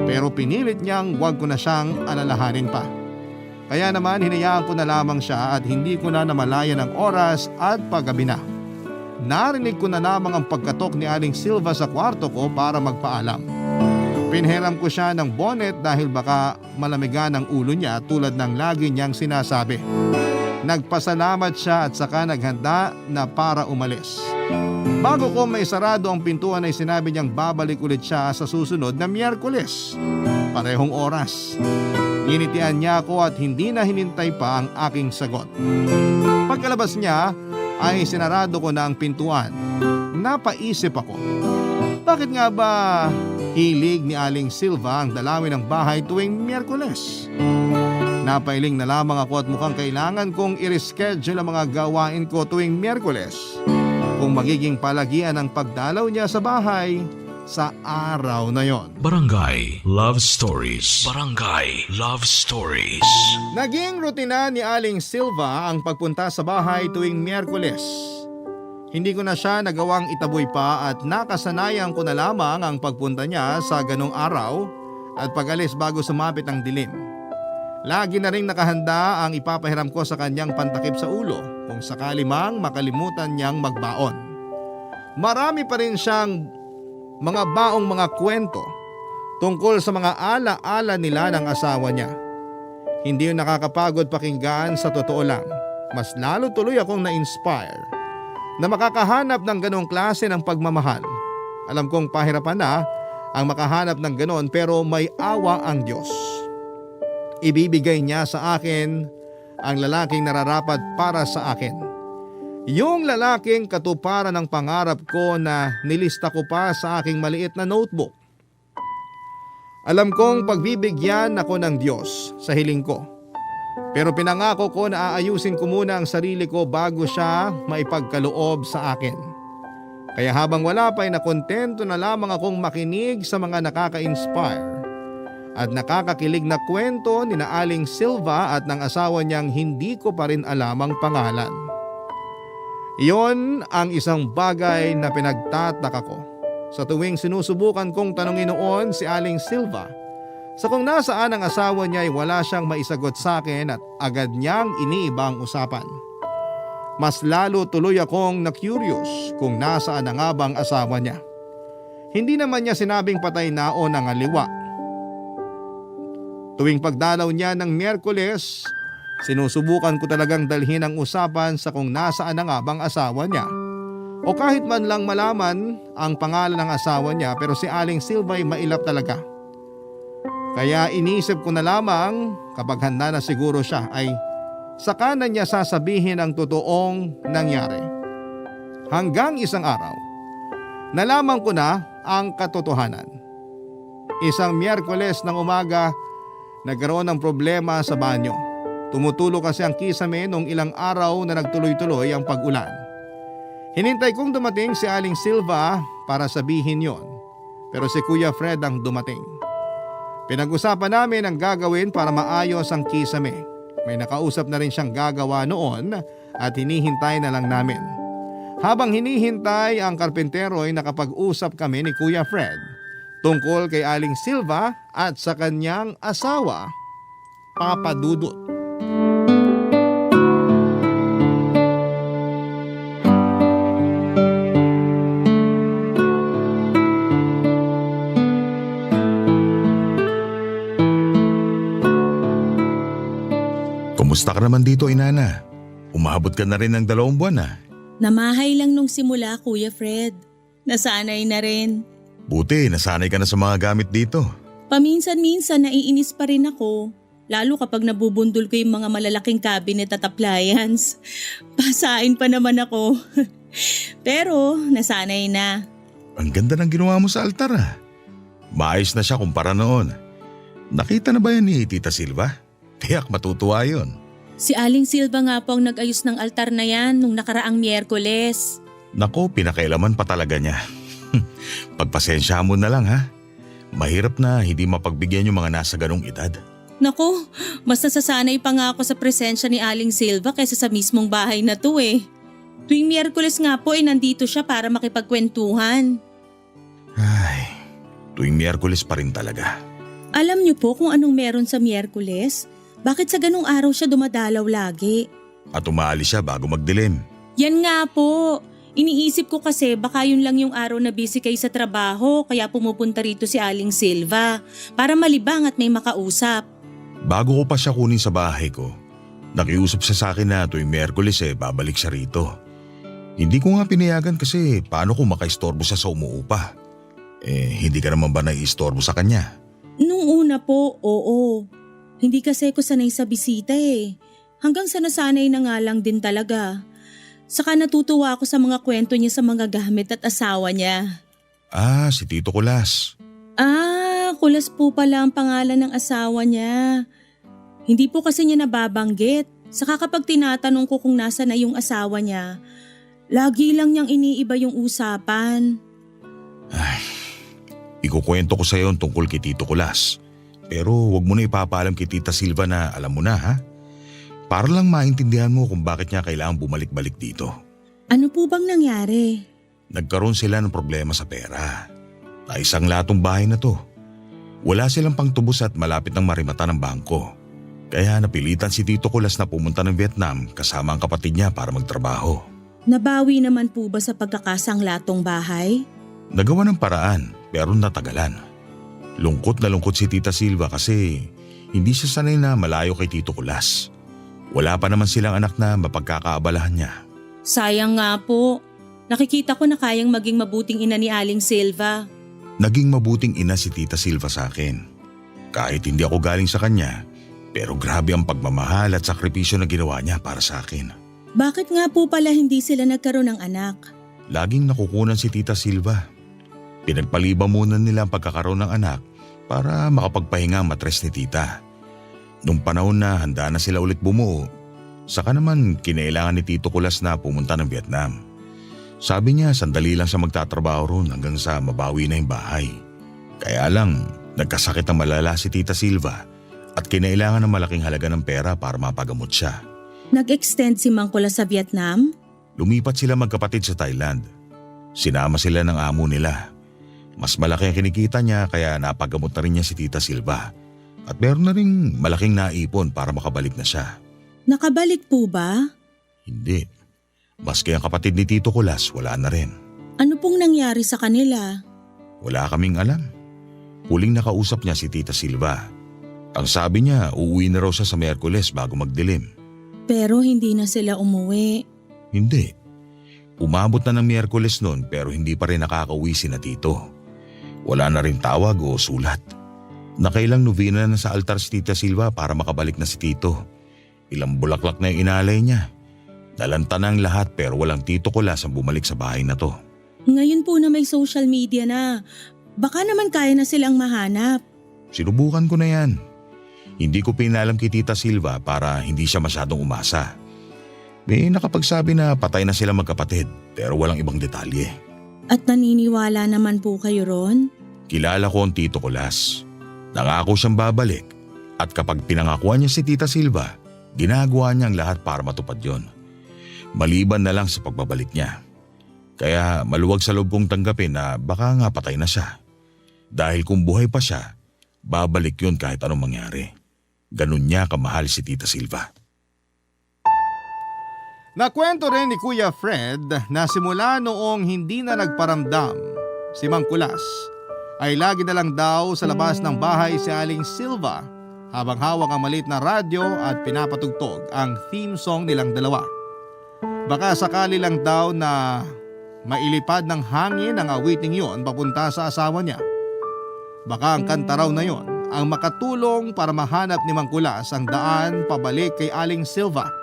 Pero pinilit niyang huwag ko na siyang alalahanin pa. Kaya naman hinayaan ko na lamang siya at hindi ko na namalayan ang oras at paggabi na. Narinig ko na lamang ang pagkatok ni Aling Silva sa kwarto ko para magpaalam. Pinhiram ko siya ng bonnet dahil baka malamigan ang ulo niya tulad ng lagi niyang sinasabi. Nagpasalamat siya at saka naghanda na para umalis. Bago ko may sarado ang pintuan ay sinabi niyang babalik ulit siya sa susunod na Miyerkules. Parehong oras. Nginitian niya ako at hindi na hinintay pa ang aking sagot. Pagkalabas niya ay sinarado ko na ang pintuan. Napaisip ako. Bakit nga ba hilig ni Aling Silva ang dalawin ng bahay tuwing Miyerkules? Napailing na lamang ako at mukhang kailangan kong i-reschedule ang mga gawain ko tuwing Miyerkules kung magiging palagian ang pagdalaw niya sa bahay sa araw na yon. Barangay Love Stories. Barangay Love Stories. Naging rutina ni Aling Silva ang pagpunta sa bahay tuwing Miyerkules. Hindi ko na siya nagawang itaboy pa at nakasanayan ko na lamang ang pagpunta niya sa ganong araw at pag-alis bago sumapit ang dilim. Lagi na ring nakahanda ang ipapahiram ko sa kanyang pantakip sa ulo kung sakali mang makalimutan niyang magbaon. Marami pa rin siyang mga baong mga kwento tungkol sa mga ala-ala nila ng asawa niya. Hindi yun nakakapagod pakinggan, sa totoo lang. Mas lalo tuloy akong na-inspire na makakahanap ng ganong klase ng pagmamahal. Alam kong pahirapan na ang makahanap ng ganon pero may awa ang Diyos. Ibibigay niya sa akin ang lalaking nararapat para sa akin. Yung lalaking katuparan ng pangarap ko na nilista ko pa sa aking maliit na notebook. Alam kong pagbibigyan ako ng Diyos sa hiling ko. Pero pinangako ko na aayusin ko muna ang sarili ko bago siya maipagkaloob sa akin. Kaya habang wala pa ay nakontento na lamang akong makinig sa mga nakaka-inspire at nakakakilig na kwento ni Aling Silva at ng asawa niyang hindi ko pa rin alam ang pangalan. Iyon ang isang bagay na pinagtataka ko sa tuwing sinusubukan kong tanungin noon si Aling Silva sa kung nasaan ang asawa niya ay wala siyang maisagot sa akin at agad niyang iniiba ang usapan. Mas lalo tuloy akong na-curious kung nasaan na nga bang asawa niya. Hindi naman niya sinabing patay na o nangaliwa. Tuwing pagdalaw niya ng Miyerkules, sinusubukan ko talagang dalhin ang usapan sa kung nasaan na nga bang asawa niya. O kahit man lang malaman ang pangalan ng asawa niya, pero si Aling Silva ay mailap talaga. Kaya inisip ko na lamang kapag handa na siguro siya ay saka na niya sasabihin ang totoong nangyari. Hanggang isang araw, nalaman ko na ang katotohanan. Isang Miyerkules ng umaga, nagkaroon ng problema sa banyo. Tumutulo kasi ang kisame nung ilang araw na nagtuloy-tuloy ang pag-ulan. Hinintay kong dumating si Aling Silva para sabihin yon, pero si Kuya Fred ang dumating. Pinag-usapan namin ang gagawin para maayos ang kisame. May nakausap na rin siyang gagawa noon at hinihintay na lang namin. Habang hinihintay ang karpentero ay nakapag-usap kami ni Kuya Fred tungkol kay Aling Silva at sa kanyang asawa, Papa Dudut. Kumusta ka naman dito, Inana? Umabot ka na rin ng 2 buwan na. Namahay lang nung simula, Kuya Fred. Nasanay na rin. Buti, nasanay ka na sa mga gamit dito. Paminsan-minsan naiinis pa rin ako. Lalo kapag nabubundol ko yung mga malalaking cabinet at appliance. Pasain pa naman ako. Pero nasanay na. Ang ganda ng ginawa mo sa altar ah. Maayos na siya kumpara noon. Nakita na ba yan ni Tita Silva? Tiyak matutuwa yun. Si Aling Silva nga po ang nag-ayos ng altar na yan nung nakaraang Miyerkules. Nako, pinakailaman pa talaga niya. Pagpasensya mo na lang ha. Mahirap na hindi mapagbigyan yung mga nasa ganong edad. Naku, mas nasasanay pa nga ako sa presensya ni Aling Silva kaysa sa mismong bahay na to eh. Tuwing Miyerkules nga po ay nandito siya para makipagkwentuhan. Ay, tuwing Miyerkules pa rin talaga. Alam niyo po kung anong meron sa Miyerkules? Bakit sa ganung araw siya dumadalaw lagi? At umaalis siya bago magdilim. Yan nga po. Iniisip ko kasi baka yun lang yung araw na busy kayo sa trabaho kaya pumupunta rito si Aling Silva para malibang at may makausap. Bago ko pa siya kunin sa bahay ko, nakiusap siya sa akin na tuwing Miyerkules babalik siya rito. Hindi ko nga pinayagan kasi paano kung makaistorbo siya sa umuupa? Hindi ka naman ba naiistorbo sa kanya? Nung una po, oo. Hindi kasi ako sanay sa bisita eh. Hanggang sa nasanay na nga lang din talaga. Saka natutuwa ako sa mga kwento niya sa mga gamit at asawa niya. Ah, si Tito Kulas. Kulas po pala ang pangalan ng asawa niya. Hindi po kasi niya nababanggit. Saka kapag tinatanong ko kung nasa na yung asawa niya, lagi lang niyang iniiba yung usapan. Ay, ikukwento ko sa iyo tungkol kay Tito Kulas. Pero wag mo na ipapaalam kay Tita Silva na alam mo na ha. Para lang maintindihan mo kung bakit niya kailangan bumalik-balik dito. Ano po bang nangyari? Nagkaroon sila ng problema sa pera. Naisang latong bahay na to. Wala silang pangtubos at malapit ng marimata ng bangko. Kaya napilitan si Tito Kulas na pumunta ng Vietnam kasama ang kapatid niya para magtrabaho. Nabawi naman po ba sa pagkakasanglatong bahay? Nagawa ng paraan pero natagalan. Lungkot na lungkot si Tita Silva kasi hindi siya sanay na malayo kay Tito Kulas. Wala pa naman silang anak na mapagkakaabalahan niya. Sayang nga po. Nakikita ko na kayang maging mabuting ina ni Aling Silva. Naging mabuting ina si Tita Silva sa akin. Kahit hindi ako galing sa kanya, Pero grabe ang pagmamahal at sakripisyo na ginawa niya para sa akin. Bakit nga po pala hindi sila nagkaroon ng anak? Laging nakukunan si Tita Silva. Pinagpaliba muna nila ang pagkakaroon ng anak para makapagpahinga ang matres ni Tita. Nung panahon na handa na sila ulit bumuo, saka naman kinailangan ni Tito Kulas na pumunta ng Vietnam. Sabi niya sandali lang siya magtatrabaho roon hanggang sa mabawi na yung bahay. Kaya lang nagkasakit ang malala si Tita Silva at kinailangan ng malaking halaga ng pera para mapagamot siya. Nag-extend si Mang Kulas sa Vietnam? Lumipat sila magkapatid sa Thailand. Sinama sila ng amo nila. Mas malaki ang kinikita niya kaya napagamot na rin niya si Tita Silva. At meron na rin malaking naipon para makabalik na siya. Nakabalik po ba? Hindi. Maski ang kapatid ni Tito Kulas wala na rin. Ano pong nangyari sa kanila? Wala kaming alam. Huling nakausap niya si Tita Silva. Ang sabi niya uuwi na raw siya sa Miyerkules bago magdilim. Pero hindi na sila umuwi. Hindi. Umabot na ng Miyerkules noon pero hindi pa rin nakakauwi si na Tito. Wala na rin tawag o sulat. Nakailang novena na sa altar si Tita Silva para makabalik na si Tito. Ilang bulaklak na yung inalay niya. Nalanta na ang lahat pero walang Tito Kulas ang bumalik sa bahay na to. Ngayon po na may social media na, baka naman kaya na silang mahanap. Sinubukan ko na yan. Hindi ko pinalam kay Tita Silva para hindi siya masyadong umasa. May nakapagsabi na patay na sila magkapatid pero walang ibang detalye. At naniniwala naman po kayo ron? Kilala ko ang Tito Kulas. Nangako siyang babalik at kapag pinangakuan niya si Tita Silva, ginagawa niya ang lahat para matupad yon. Maliban na lang sa pagbabalik niya. Kaya maluwag sa loob kong tanggapin na baka nga patay na siya. Dahil kung buhay pa siya, babalik yun kahit anong mangyari. Ganun niya kamahal si Tita Silva. Nakwento rin ni Kuya Fred na simula noong hindi na nagparamdam si Mang Kulas, ay lagi na lang daw sa labas ng bahay si Aling Silva habang hawak ang maliit na radyo at pinapatugtog ang theme song nilang dalawa. Baka sakali lang daw na mailipad ng hangin ang awiting yon papunta sa asawa niya. Baka ang kanta raw na yon ang makatulong para mahanap ni Mang Kulas ang daan pabalik kay Aling Silva.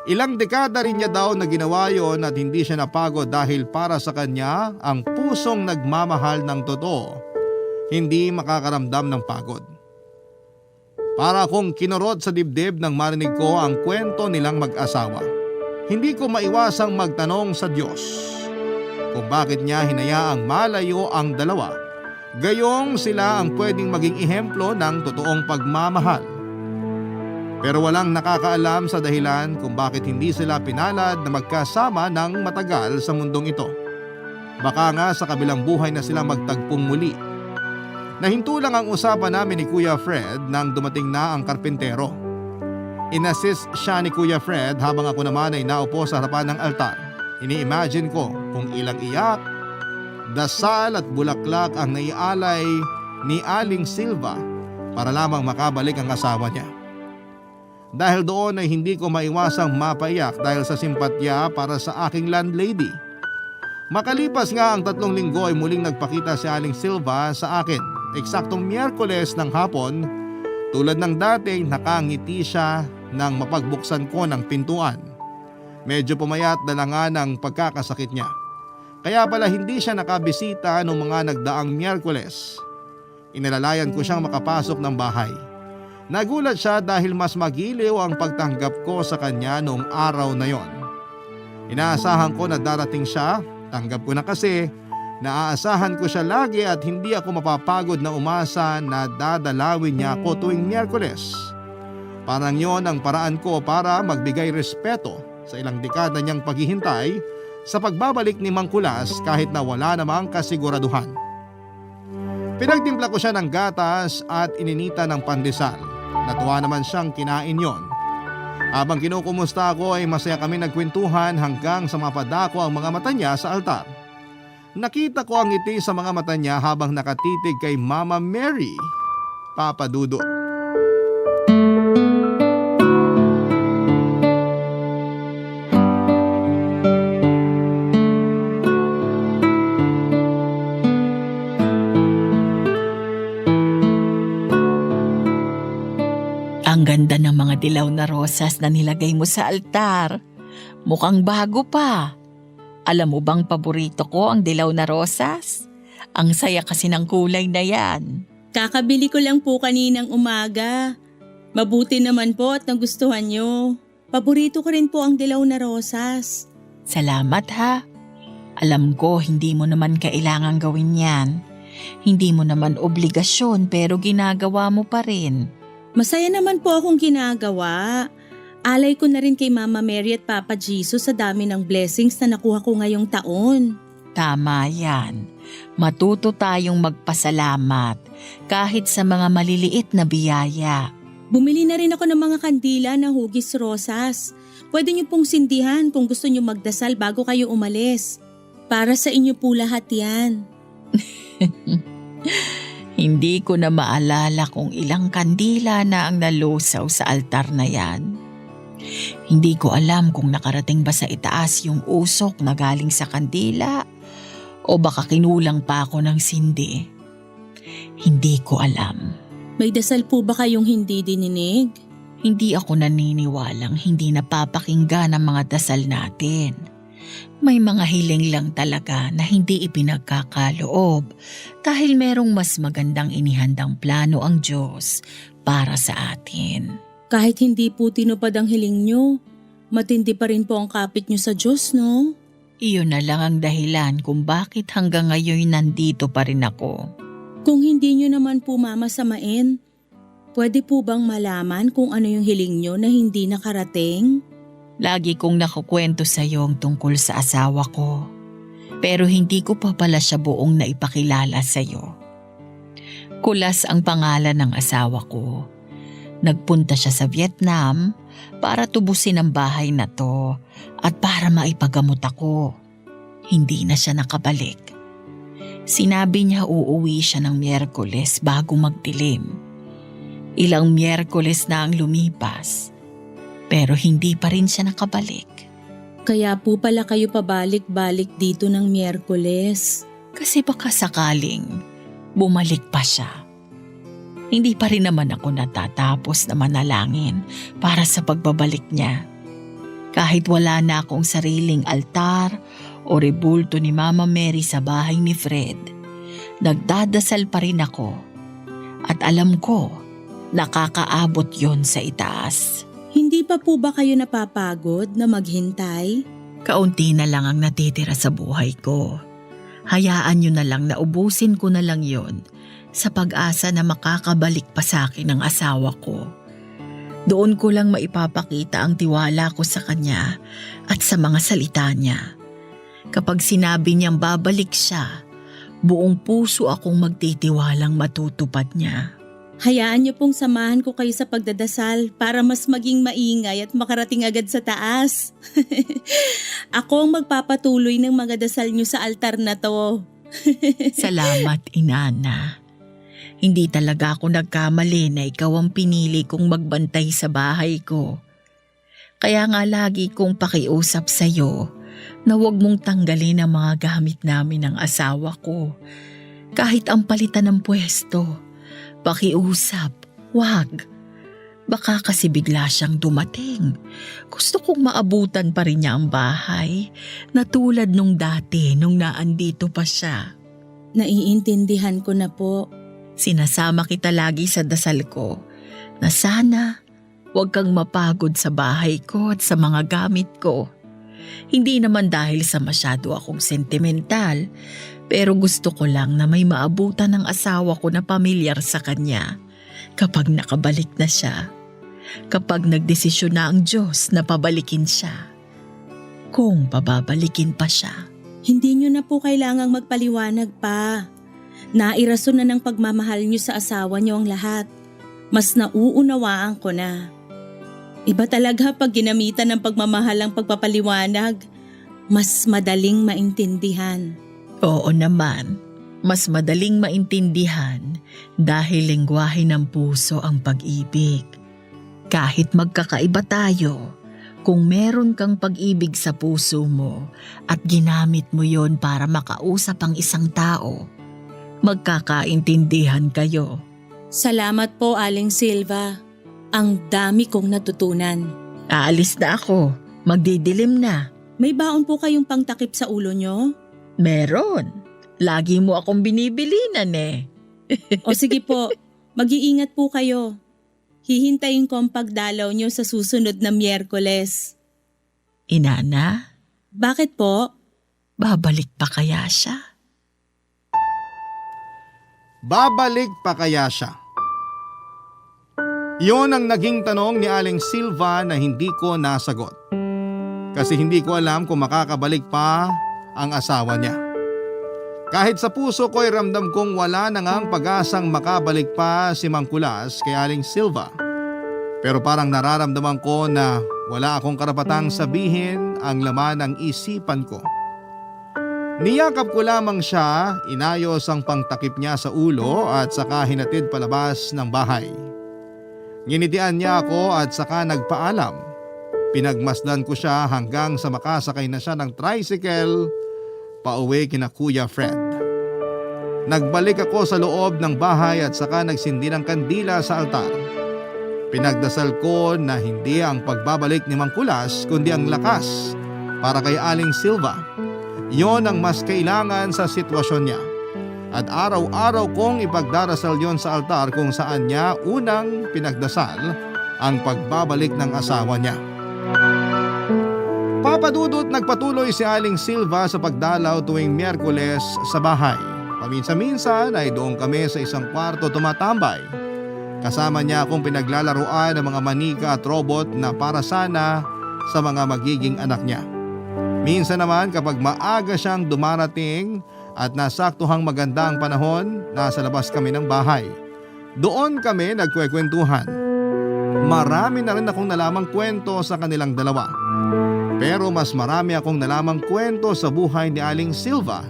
Ilang dekada rin niya daw na ginawa yon at hindi siya napagod dahil para sa kanya ang pusong nagmamahal ng totoo hindi makakaramdam ng pagod. Para akong kinurot sa dibdib nang marinig ko ang kwento nilang mag-asawa. Hindi ko maiwasang magtanong sa Diyos kung bakit niya hinayaang malayo ang dalawa. Gayong sila ang pwedeng maging ehemplo ng totoong pagmamahal. Pero walang nakakaalam sa dahilan kung bakit hindi sila pinalad na magkasama ng matagal sa mundong ito. Baka nga sa kabilang buhay na sila magtagpong muli. Nahinto lang ang usapan namin ni Kuya Fred nang dumating na ang karpintero. Inassist siya ni Kuya Fred habang ako naman ay naupo sa harapan ng altar. Ini-imagine ko kung ilang iyak, dasal at bulaklak ang naialay ni Aling Silva para lamang makabalik ang asawa niya. Dahil doon ay hindi ko maiwasang mapaiyak dahil sa simpatya para sa aking landlady. Makalipas nga ang 3 linggo ay muling nagpakita si Aling Silva sa akin. Eksaktong Miyerkules ng hapon, tulad ng dating nakangiti siya nang mapagbuksan ko ng pintuan. Medyo pumayat na lang nga ng pagkakasakit niya. Kaya pala hindi siya nakabisita noong mga nagdaang Miyerkules. Inalalayan ko siyang makapasok ng bahay. Nagulat siya dahil mas magiliw ang pagtanggap ko sa kanya noong araw na yon. Inaasahan ko na darating siya, tanggap ko na kasi naaasahan ko siya lagi at hindi ako mapapagod na umasa na dadalawin niya ako tuwing Miyerkules. Parang yon ang paraan ko para magbigay respeto sa ilang dekada niyang paghihintay sa pagbabalik ni Mang Kulas kahit na wala namang kasiguraduhan. Pinagtimpla ko siya ng gatas at ininita ng pandesal. Natuwa naman siyang kinain yon. Habang kinukumusta ako ay masaya kami nagkwentuhan hanggang sa mapadako ang mga mata niya sa altar. Nakita ko ang ngiti sa mga mata niya habang nakatitig kay Mama Mary, Papa Dudut. ganda ng mga dilaw na rosas na nilagay mo sa altar. Mukhang bago pa. Alam mo bang paborito ko ang dilaw na rosas? Ang saya kasi ng kulay na yan. Kakabili ko lang po kaninang umaga. Mabuti naman po at nagustuhan nyo. Paborito ko rin po ang dilaw na rosas. Salamat ha. Alam ko hindi mo naman kailangang gawin yan. Hindi mo naman obligasyon pero ginagawa mo pa rin. Masaya naman po akong ginagawa. Alay ko na rin kay Mama Mary at Papa Jesus sa dami ng blessings na nakuha ko ngayong taon. Tama yan. Matuto tayong magpasalamat kahit sa mga maliliit na biyaya. Bumili na rin ako ng mga kandila na hugis rosas. Pwede niyo pong sindihan kung gusto niyo magdasal bago kayo umalis. Para sa inyo po lahat yan. Hindi ko na maalala kung ilang kandila na ang nalusaw sa altar na yan. Hindi ko alam kung nakarating ba sa itaas yung usok na galing sa kandila o baka kinulang pa ako ng sindi. Hindi ko alam. May dasal po ba kayong hindi dininig? Hindi ako naniniwalang hindi napapakinggan ang mga dasal natin. May mga hiling lang talaga na hindi ipinagkakaloob dahil merong mas magandang inihandang plano ang Diyos para sa atin. Kahit hindi po tinupad ang hiling nyo, matindi pa rin po ang kapit nyo sa Diyos, no? Iyon na lang ang dahilan kung bakit hanggang ngayon nandito pa rin ako. Kung hindi nyo naman po mamasamain, pwede po bang malaman kung ano yung hiling nyo na hindi nakarating? Lagi kong nakukwento sa iyo ang tungkol sa asawa ko. Pero hindi ko pa pala siya buong naipakilala sa iyo. Kulas ang pangalan ng asawa ko. Nagpunta siya sa Vietnam para tubusin ang bahay na to at para maipagamot ako. Hindi na siya nakabalik. Sinabi niya uuwi siya ng Miyerkules bago magdilim. Ilang Miyerkules na ang lumipas, pero hindi pa rin siya nakabalik. Kaya po pala kayo pabalik-balik dito ng Miyerkules. Kasi baka sakaling bumalik pa siya. Hindi pa rin naman ako natatapos na manalangin para sa pagbabalik niya. Kahit wala na akong sariling altar o rebulto ni Mama Mary sa bahay ni Fred, nagdadasal pa rin ako. At alam ko, nakakaabot yon sa itaas. Hindi pa po ba kayo napapagod na maghintay? Kaunti na lang ang natitira sa buhay ko. Hayaan nyo na lang na ubusin ko na lang yon sa pag-asa na makakabalik pa sa akin ang asawa ko. Doon ko lang maipapakita ang tiwala ko sa kanya at sa mga salita niya. Kapag sinabi niyang babalik siya, buong puso akong magtitiwalang matutupad niya. Hayaan niyo pong samahan ko kayo sa pagdadasal para mas maging maingay at makarating agad sa taas. Ako ang magpapatuloy ng mga dasal niyo sa altar na to. Salamat, Inana. Hindi talaga ako nagkamali na ikaw ang pinili kong magbantay sa bahay ko. Kaya nga lagi kong pakiusap sa iyo na huwag mong tanggalin ang mga gamit namin ng asawa ko. Kahit ang palitan ng pwesto, pakiusap, wag. Baka kasi bigla siyang dumating. Gusto kong maabutan pa rin niya ang bahay na tulad nung dati nung naandito pa siya. Naiintindihan ko na po. Sinasama kita lagi sa dasal ko na sana huwag kang mapagod sa bahay ko at sa mga gamit ko. Hindi naman dahil sa masyado akong sentimental, pero gusto ko lang na may maabutan ng asawa ko na pamilyar sa kanya kapag nakabalik na siya. Kapag nagdesisyon na ang Diyos na pabalikin siya. Kung pababalikin pa siya. Hindi niyo na po kailangang magpaliwanag pa. Nairason na ng pagmamahal niyo sa asawa niyo ang lahat. Mas nauunawaan ko na. Iba talaga pag ginamitan ng pagmamahal ang pagpapaliwanag. Mas madaling maintindihan. Oo naman, mas madaling maintindihan dahil lengguwahe ng puso ang pag-ibig. Kahit magkakaiba tayo, kung meron kang pag-ibig sa puso mo at ginamit mo yon para makausap ang isang tao, magkakaintindihan kayo. Salamat po, Aling Silva. Ang dami kong natutunan. Aalis na ako. Magdidilim na. May baon po kayong pangtakip sa ulo nyo? Meron. Lagi mo akong binibilinan eh. O sige po, mag-iingat po kayo. Hihintayin ko ang pagdalaw nyo sa susunod na Miyerkules. Inana, Bakit po? babalik pa kaya siya? Babalik pa kaya siya? Iyon ang naging tanong ni Aling Silva na hindi ko nasagot. Kasi hindi ko alam kung makakabalik pa ang asawa niya. Kahit sa puso ko'y ramdam kong wala na ngang pag-asang makabalik pa si Mang Kulas kay Aling Silva. Pero parang nararamdaman ko na wala akong karapatang sabihin ang laman ng isipan ko. Niyakap ko lamang siya, inayos ang pangtakip niya sa ulo at saka hinatid palabas ng bahay. Nginitian niya ako at saka nagpaalam. Pinagmasdan ko siya hanggang sa makasakay na siya ng tricycle pauwi kina Kuya Fred. Nagbalik ako sa loob ng bahay at saka nagsindi ng kandila sa altar. Pinagdasal ko na hindi ang pagbabalik ni Mang Kulas kundi ang lakas para kay Aling Silva. Yon ang mas kailangan sa sitwasyon niya. At araw-araw kong ipagdarasal yon sa altar kung saan niya unang pinagdasal ang pagbabalik ng asawa niya. Papadudot nagpatuloy si Aling Silva sa pagdalaw tuwing Miyerkules sa bahay. Paminsan-minsan ay doon kami sa isang kwarto tumatambay. Kasama niya akong pinaglalaruan ng mga manika at robot na para sana sa mga magiging anak niya. Minsan naman kapag maaga siyang dumarating at nasaktuhang maganda ang panahon, nasa labas kami ng bahay. Doon kami nagkwekwentuhan. Marami na rin akong nalamang kwento sa kanilang dalawa. Pero mas marami akong nalamang kwento sa buhay ni Aling Silva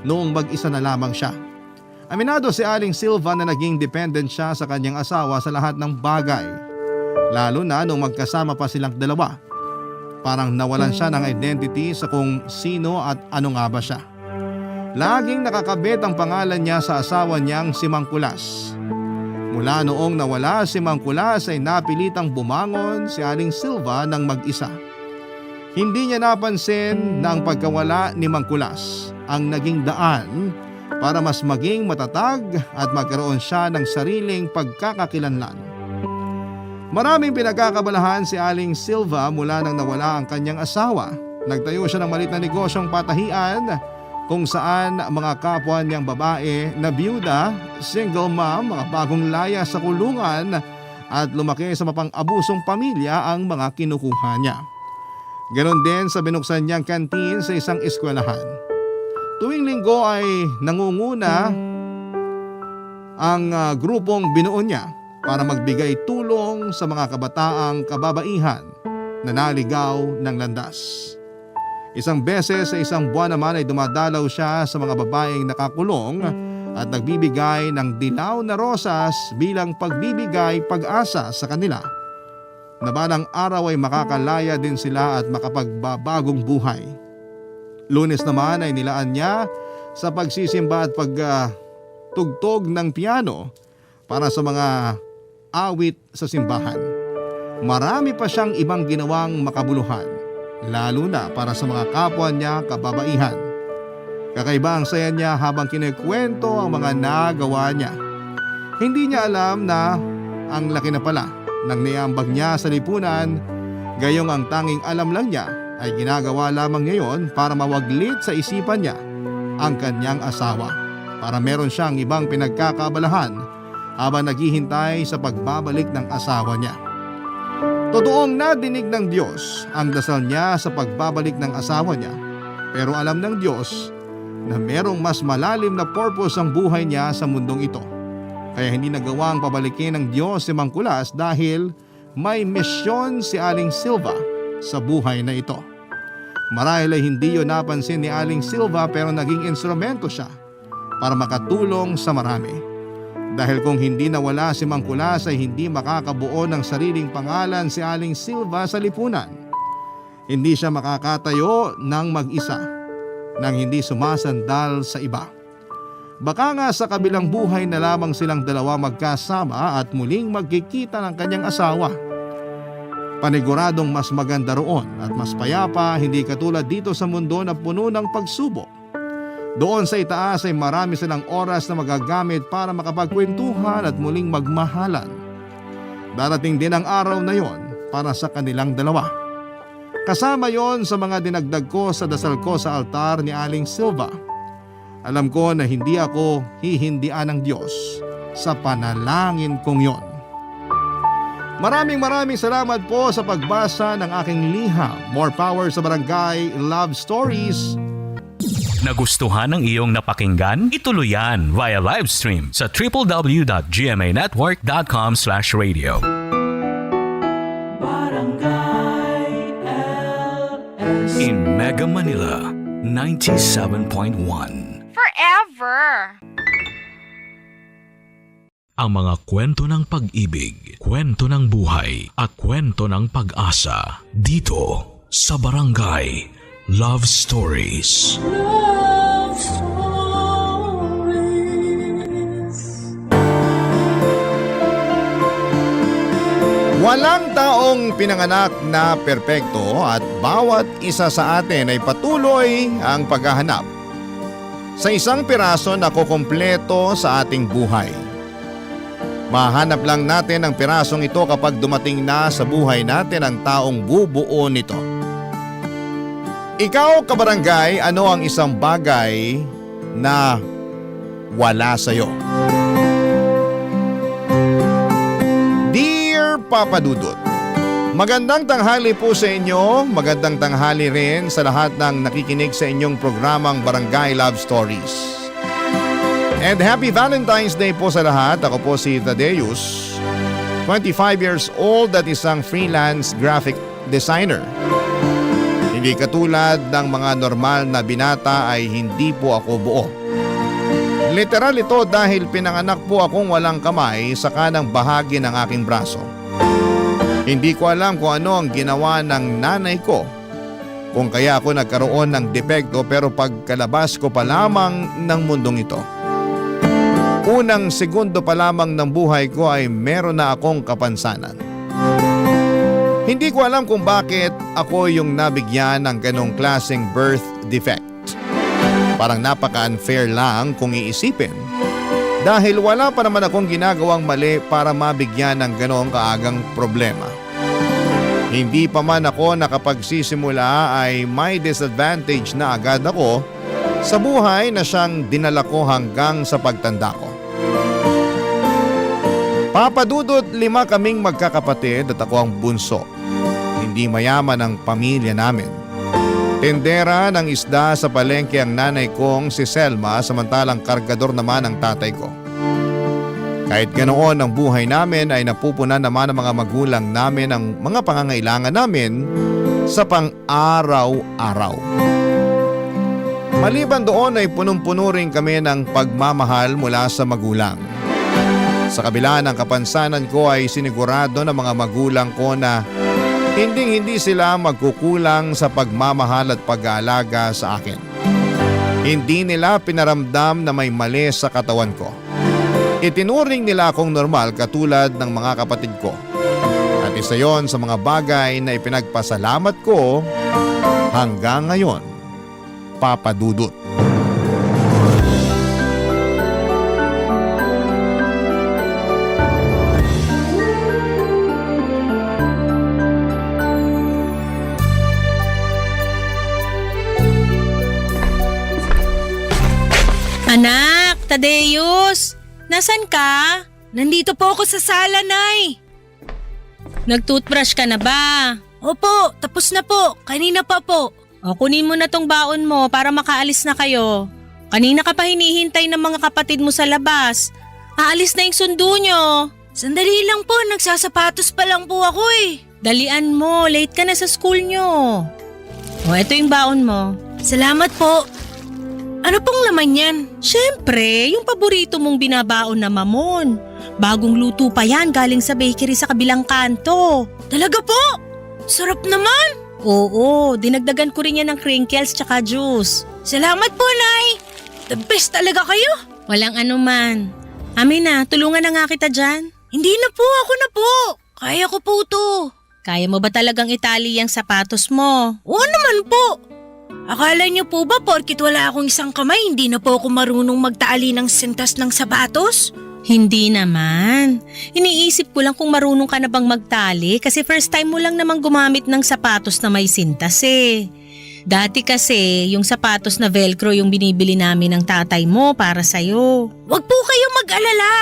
noong mag-isa na lamang siya. Aminado si Aling Silva na naging dependent siya sa kanyang asawa sa lahat ng bagay. Lalo na nung magkasama pa silang dalawa. Parang nawalan siya ng identity sa kung sino at ano nga ba siya. Laging nakakabit ang pangalan niya sa asawa niyang si Mang Kulas. Mula noong nawala si Mang Kulas ay napilitang bumangon si Aling Silva ng mag-isa. Hindi niya napansin na ang pagkawala ni Mang Kulas ang naging daan para mas maging matatag at magkaroon siya ng sariling pagkakakilanlan. Maraming pinagkakabalahan si Aling Silva mula nang nawala ang kanyang asawa. Nagtayo siya ng maliit na negosyong patahian kung saan mga kapwa niyang babae na byuda, single mom, mga bagong laya sa kulungan at lumaki sa mapang-abusong pamilya ang mga kinukuha niya. Ganon din sa binuksan niyang kantin sa isang eskwelahan. Tuwing linggo ay nangunguna ang grupong binuo niya para magbigay tulong sa mga kabataang kababaihan na naligaw ng landas. Isang beses sa isang buwan naman ay dumadalaw siya sa mga babaeng nakakulong at nagbibigay ng dilaw na rosas bilang pagbibigay pag-asa sa kanila. Na balang araw ay makakalaya din sila at makapagbabagong buhay. Lunes naman ay nilaan niya sa pagsisimba at pagtugtog ng piano para sa mga awit sa simbahan. Marami pa siyang ibang ginawang makabuluhan, lalo na para sa mga kapwa niya kababaihan. Kakaiba ang saya niya habang kinikwento ang mga nagawa niya. Hindi niya alam na ang laki na pala ng niambag niya sa lipunan, gayong ang tanging alam lang niya ay ginagawa lamang ngayon para mawaglit sa isipan niya ang kanyang asawa, para meron siyang ibang pinagkakabalahan habang naghihintay sa pagbabalik ng asawa niya. Totoong nadinig ng Diyos ang dasal niya sa pagbabalik ng asawa niya, pero alam ng Diyos na merong mas malalim na purpose ang buhay niya sa mundong ito. Kaya hindi nagawang pabalikin ng Diyos si Mang Kulas dahil may misyon si Aling Silva sa buhay na ito. Marahil ay hindi yun napansin ni Aling Silva pero naging instrumento siya para makatulong sa marami. Dahil kung hindi nawala si Mang Kulas ay hindi makakabuo ng sariling pangalan si Aling Silva sa lipunan. Hindi siya makakatayo ng mag-isa nang hindi sumasandal sa iba. Baka nga sa kabilang buhay na lamang silang dalawa magkasama at muling magkikita ng kanyang asawa. Paniguradong mas maganda roon at mas payapa, hindi katulad dito sa mundo na puno ng pagsubok. Doon sa itaas ay marami silang oras na magagamit para makapagkwentuhan at muling magmahalan. Darating din ang araw na yon para sa kanilang dalawa. Kasama yon sa mga dinagdag ko sa dasal ko sa altar ni Aling Silva. Alam ko na hindi ako hihindian ng Diyos sa panalangin kong yon. Maraming salamat po sa pagbasa ng aking liham. More power sa Barangay Love Stories. Nagustuhan ng iyong napakinggan? Ituloy yan via live stream sa www.gmanetwork.com/radio. Barangay LS. In Mega Manila, 97.1. Forever! Ang mga kwento ng pag-ibig, kwento ng buhay, at kwento ng pag-asa dito sa Barangay Love Stories. Love Stories. Walang taong pinanganak na perpekto at bawat isa sa atin ay patuloy ang paghahanap sa isang piraso na kukumpleto sa ating buhay. Mahanap lang natin ang pirasong ito kapag dumating na sa buhay natin ang taong bubuo nito. Ikaw, kabarangay, ano ang isang bagay na wala sa'yo? Dear Papa Dudut, magandang tanghali po sa inyo. Magandang tanghali rin sa lahat ng nakikinig sa inyong programang Barangay Love Stories. And happy Valentine's Day po sa lahat. Ako po si Thaddeus, 25 years old at isang freelance graphic designer. Hindi katulad ng mga normal na binata ay hindi po ako buo. Literal ito dahil pinanganak po akong walang kamay sa kanang bahagi ng aking braso. Hindi ko alam kung ano ang ginawa ng nanay ko, kung kaya ako nagkaroon ng depekto, pero pagkalabas ko pa lamang ng mundong ito, unang segundo pa lamang ng buhay ko ay meron na akong kapansanan. Hindi ko alam kung bakit ako yung nabigyan ng ganong klaseng birth defect. Parang napaka-unfair lang kung iisipin. Dahil wala pa naman akong ginagawang mali para mabigyan ng ganong kaagang problema. Hindi pa man ako nakapagsisimula ay may disadvantage na agad ako sa buhay na siyang dinala ko hanggang sa pagtanda ko. Papa Dudut, 5 kaming magkakapatid at ako ang bunso. Hindi mayaman ang pamilya namin. Tendera ng isda sa palengke ang nanay kong si Selma, samantalang kargador naman ang tatay ko. Kahit ganoon ang buhay namin ay napupunan naman ng mga magulang namin ang mga pangangailangan namin sa pang-araw-araw. Maliban doon ay punong-puno rin kami ng pagmamahal mula sa magulang. Sa kabila ng kapansanan ko ay sinigurado ng mga magulang ko na hindi sila magkukulang sa pagmamahal at pag-aalaga sa akin. Hindi nila pinaramdam na may mali sa katawan ko. Itinuring nila akong normal katulad ng mga kapatid ko. At isa yon sa mga bagay na ipinagpasalamat ko hanggang ngayon, Papa Dudut. Anak, Tadeus, nasan ka? Nandito po ako sa sala, Nay. Nag-toothbrush ka na ba? Opo, tapos na po. Kanina pa po. O kunin mo na tong baon mo para makaalis na kayo. Kanina ka pa hinihintay ng mga kapatid mo sa labas. Aalis na yung sundo nyo. Sandali lang po, nagsasapatos pa lang po ako eh. Dalian mo, late ka na sa school nyo. O eto yung baon mo. Salamat po. Ano pong laman yan? Siyempre, yung paborito mong binabaon na mamon. Bagong luto pa yan galing sa bakery sa kabilang kanto. Talaga po? Sarap naman. Oo, dinagdagan ko rin yan ng crinkles tsaka juice. Salamat po, Nay. The best talaga kayo. Walang anuman. Amina, tulungan na nga kita dyan. Hindi na po, ako na po. Kaya ko po to. Kaya mo ba talagang itali yung sapatos mo? Oo naman po. Akala niyo po ba porkit wala akong isang kamay, hindi na po ako marunong magtaali ng sintas ng sapatos? Hindi naman. Iniisip ko lang kung marunong ka na bang magtali kasi first time mo lang namang gumamit ng sapatos na may sintas eh. Dati kasi yung sapatos na velcro yung binibili namin ng tatay mo para sa'yo. Wag po kayong mag-alala.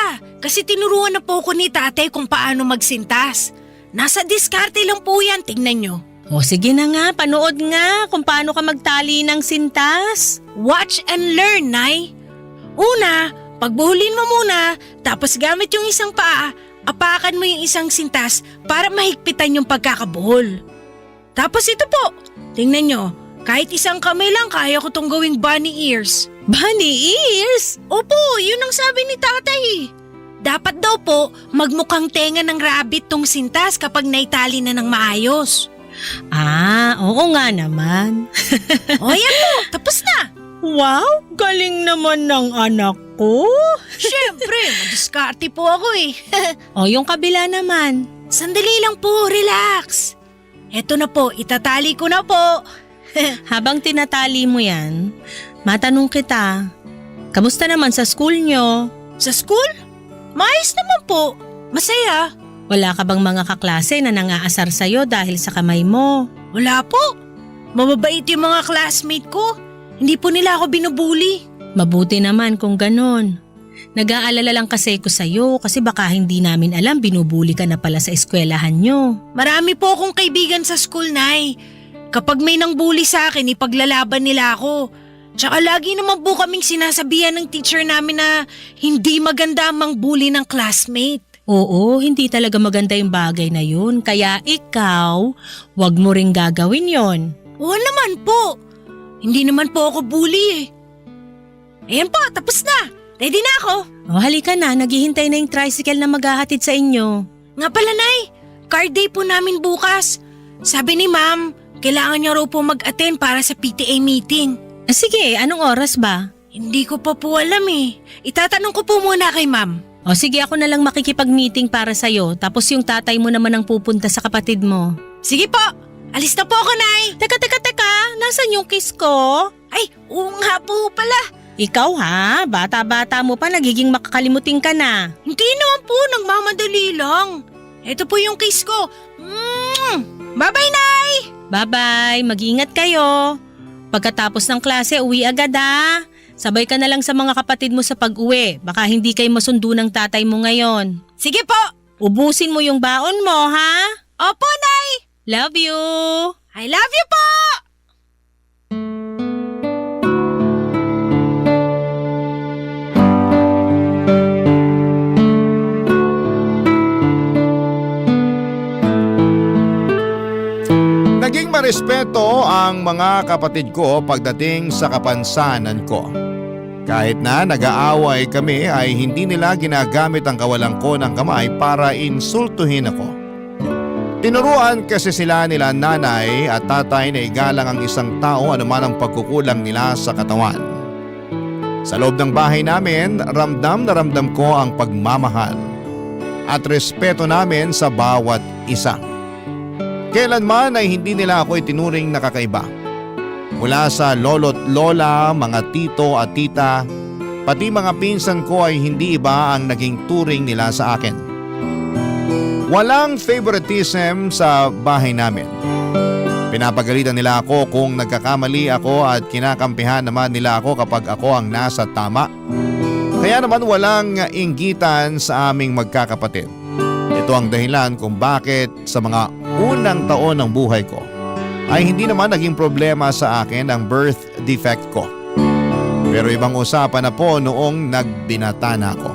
Kasi tinuruan na po ko ni tatay kung paano magsintas. Nasa diskarte lang po yan, tingnan nyo. O sige na nga, panood nga kung paano ka magtali ng sintas. Watch and learn, Nay. Una, pagbuhulin mo muna, tapos gamit yung isang paa, apakan mo yung isang sintas para mahigpitan yung pagkakabuhol. Tapos ito po, tingnan nyo, kahit isang kamay lang kaya ko tong gawing bunny ears. Bunny ears? Opo, yun ang sabi ni tatay. Dapat daw po magmukhang tenga ng rabbit tong sintas kapag naitali na ng maayos. Ah, oo nga naman. O yan po, tapos na. Wow, galing naman ng anak ko. Siyempre, madiskarte po ako eh. O yung kabila naman. Sandali lang po, relax. Eto na po, itatali ko na po. Habang tinatali mo yan, matanong kita, kamusta naman sa school nyo? Sa school? Maayos naman po. Masaya. Wala ka bang mga kaklase na nangaasar sa'yo dahil sa kamay mo? Wala po. Mababait yung mga classmate ko. Hindi po nila ako binubuli. Mabuti naman kung ganon. Nag-aalala lang kasi ko sa'yo kasi baka hindi namin alam binubuli ka na pala sa eskwelahan nyo. Marami po akong kaibigan sa school, Nay. Kapag may nang bully sa akin, ipaglalaban nila ako. Tsaka lagi naman po kaming sinasabihan ng teacher namin na hindi maganda ang bully ng classmate. Oo, hindi talaga maganda yung bagay na yun. Kaya ikaw, wag mo ring gagawin yon. Oo naman po. Hindi naman po ako bully eh. Ayan po, tapos na. Ready na ako. O halika na, naghihintay na yung tricycle na maghahatid sa inyo. Nga pala, Nay. Card day po namin bukas. Sabi ni Ma'am, kailangan niya raw po mag-attend para sa PTA meeting. Ah, sige, anong oras ba? Hindi ko pa po alam eh. Itatanong ko po muna kay Ma'am. O sige, ako na lang makikipag-meeting para sa'yo tapos yung tatay mo naman ang pupunta sa kapatid mo. Sige po. Alis na po ako, Nay. Teka, nasan yung kiss ko? Ay, oo nga po pala. Ikaw ha, bata-bata mo pa nagiging makakalimutin ka na. Hindi naman po, nagmamadali lang. Ito po yung kiss ko. Bye-bye, Nay! Bye-bye, mag-ingat kayo. Pagkatapos ng klase, uwi agad ha. Sabay ka na lang sa mga kapatid mo sa pag-uwi. Baka hindi kayo masundo ng tatay mo ngayon. Sige po. Ubusin mo yung baon mo ha. Opo, Nay. Love you! I love you po! Naging marespeto ang mga kapatid ko pagdating sa kapansanan ko. Kahit na nag-aaway kami ay hindi nila ginagamit ang kawalang ko ng kamay para insultuhin ako. Tinuruan kasi sila nila nanay at tatay na igalang ang isang tao anuman ang pagkukulang nila sa katawan. Sa loob ng bahay namin, ramdam na ramdam ko ang pagmamahal at respeto namin sa bawat isa. Kailanman ay hindi nila ako itinuring na kakaiba. Mula sa lolo't lola, mga tito at tita, pati mga pinsan ko ay hindi iba ang naging turing nila sa akin. Walang favoritism sa bahay namin. Pinapagalitan nila ako kung nagkakamali ako at kinakampihan naman nila ako kapag ako ang nasa tama. Kaya naman walang inggitan sa aming magkakapatid. Ito ang dahilan kung bakit sa mga unang taon ng buhay ko ay hindi naman naging problema sa akin ang birth defect ko. Pero ibang usapan na po noong nagbinata na ako.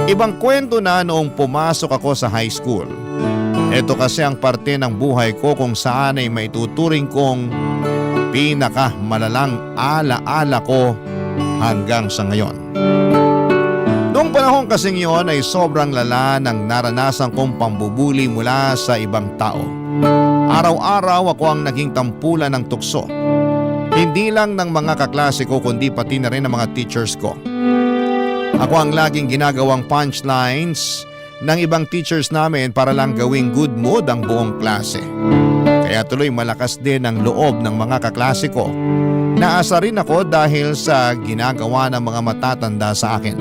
Ibang kwento na noong pumasok ako sa high school. Ito kasi ang parte ng buhay ko kung saan ay maituturing kong pinakamalalang alaala ko hanggang sa ngayon. Noong panahon kasing yon ay sobrang lala ng naranasan kong pambubuli mula sa ibang tao. Araw-araw ako ang naging tampulan ng tukso. Hindi lang ng mga kaklase ko kundi pati na rin ng mga teachers ko. Ako ang laging ginagawang punchlines ng ibang teachers namin para lang gawing good mood ang buong klase. Kaya tuloy malakas din ang loob ng mga kaklase ko. Naasa rin ako dahil sa ginagawa ng mga matatanda sa akin.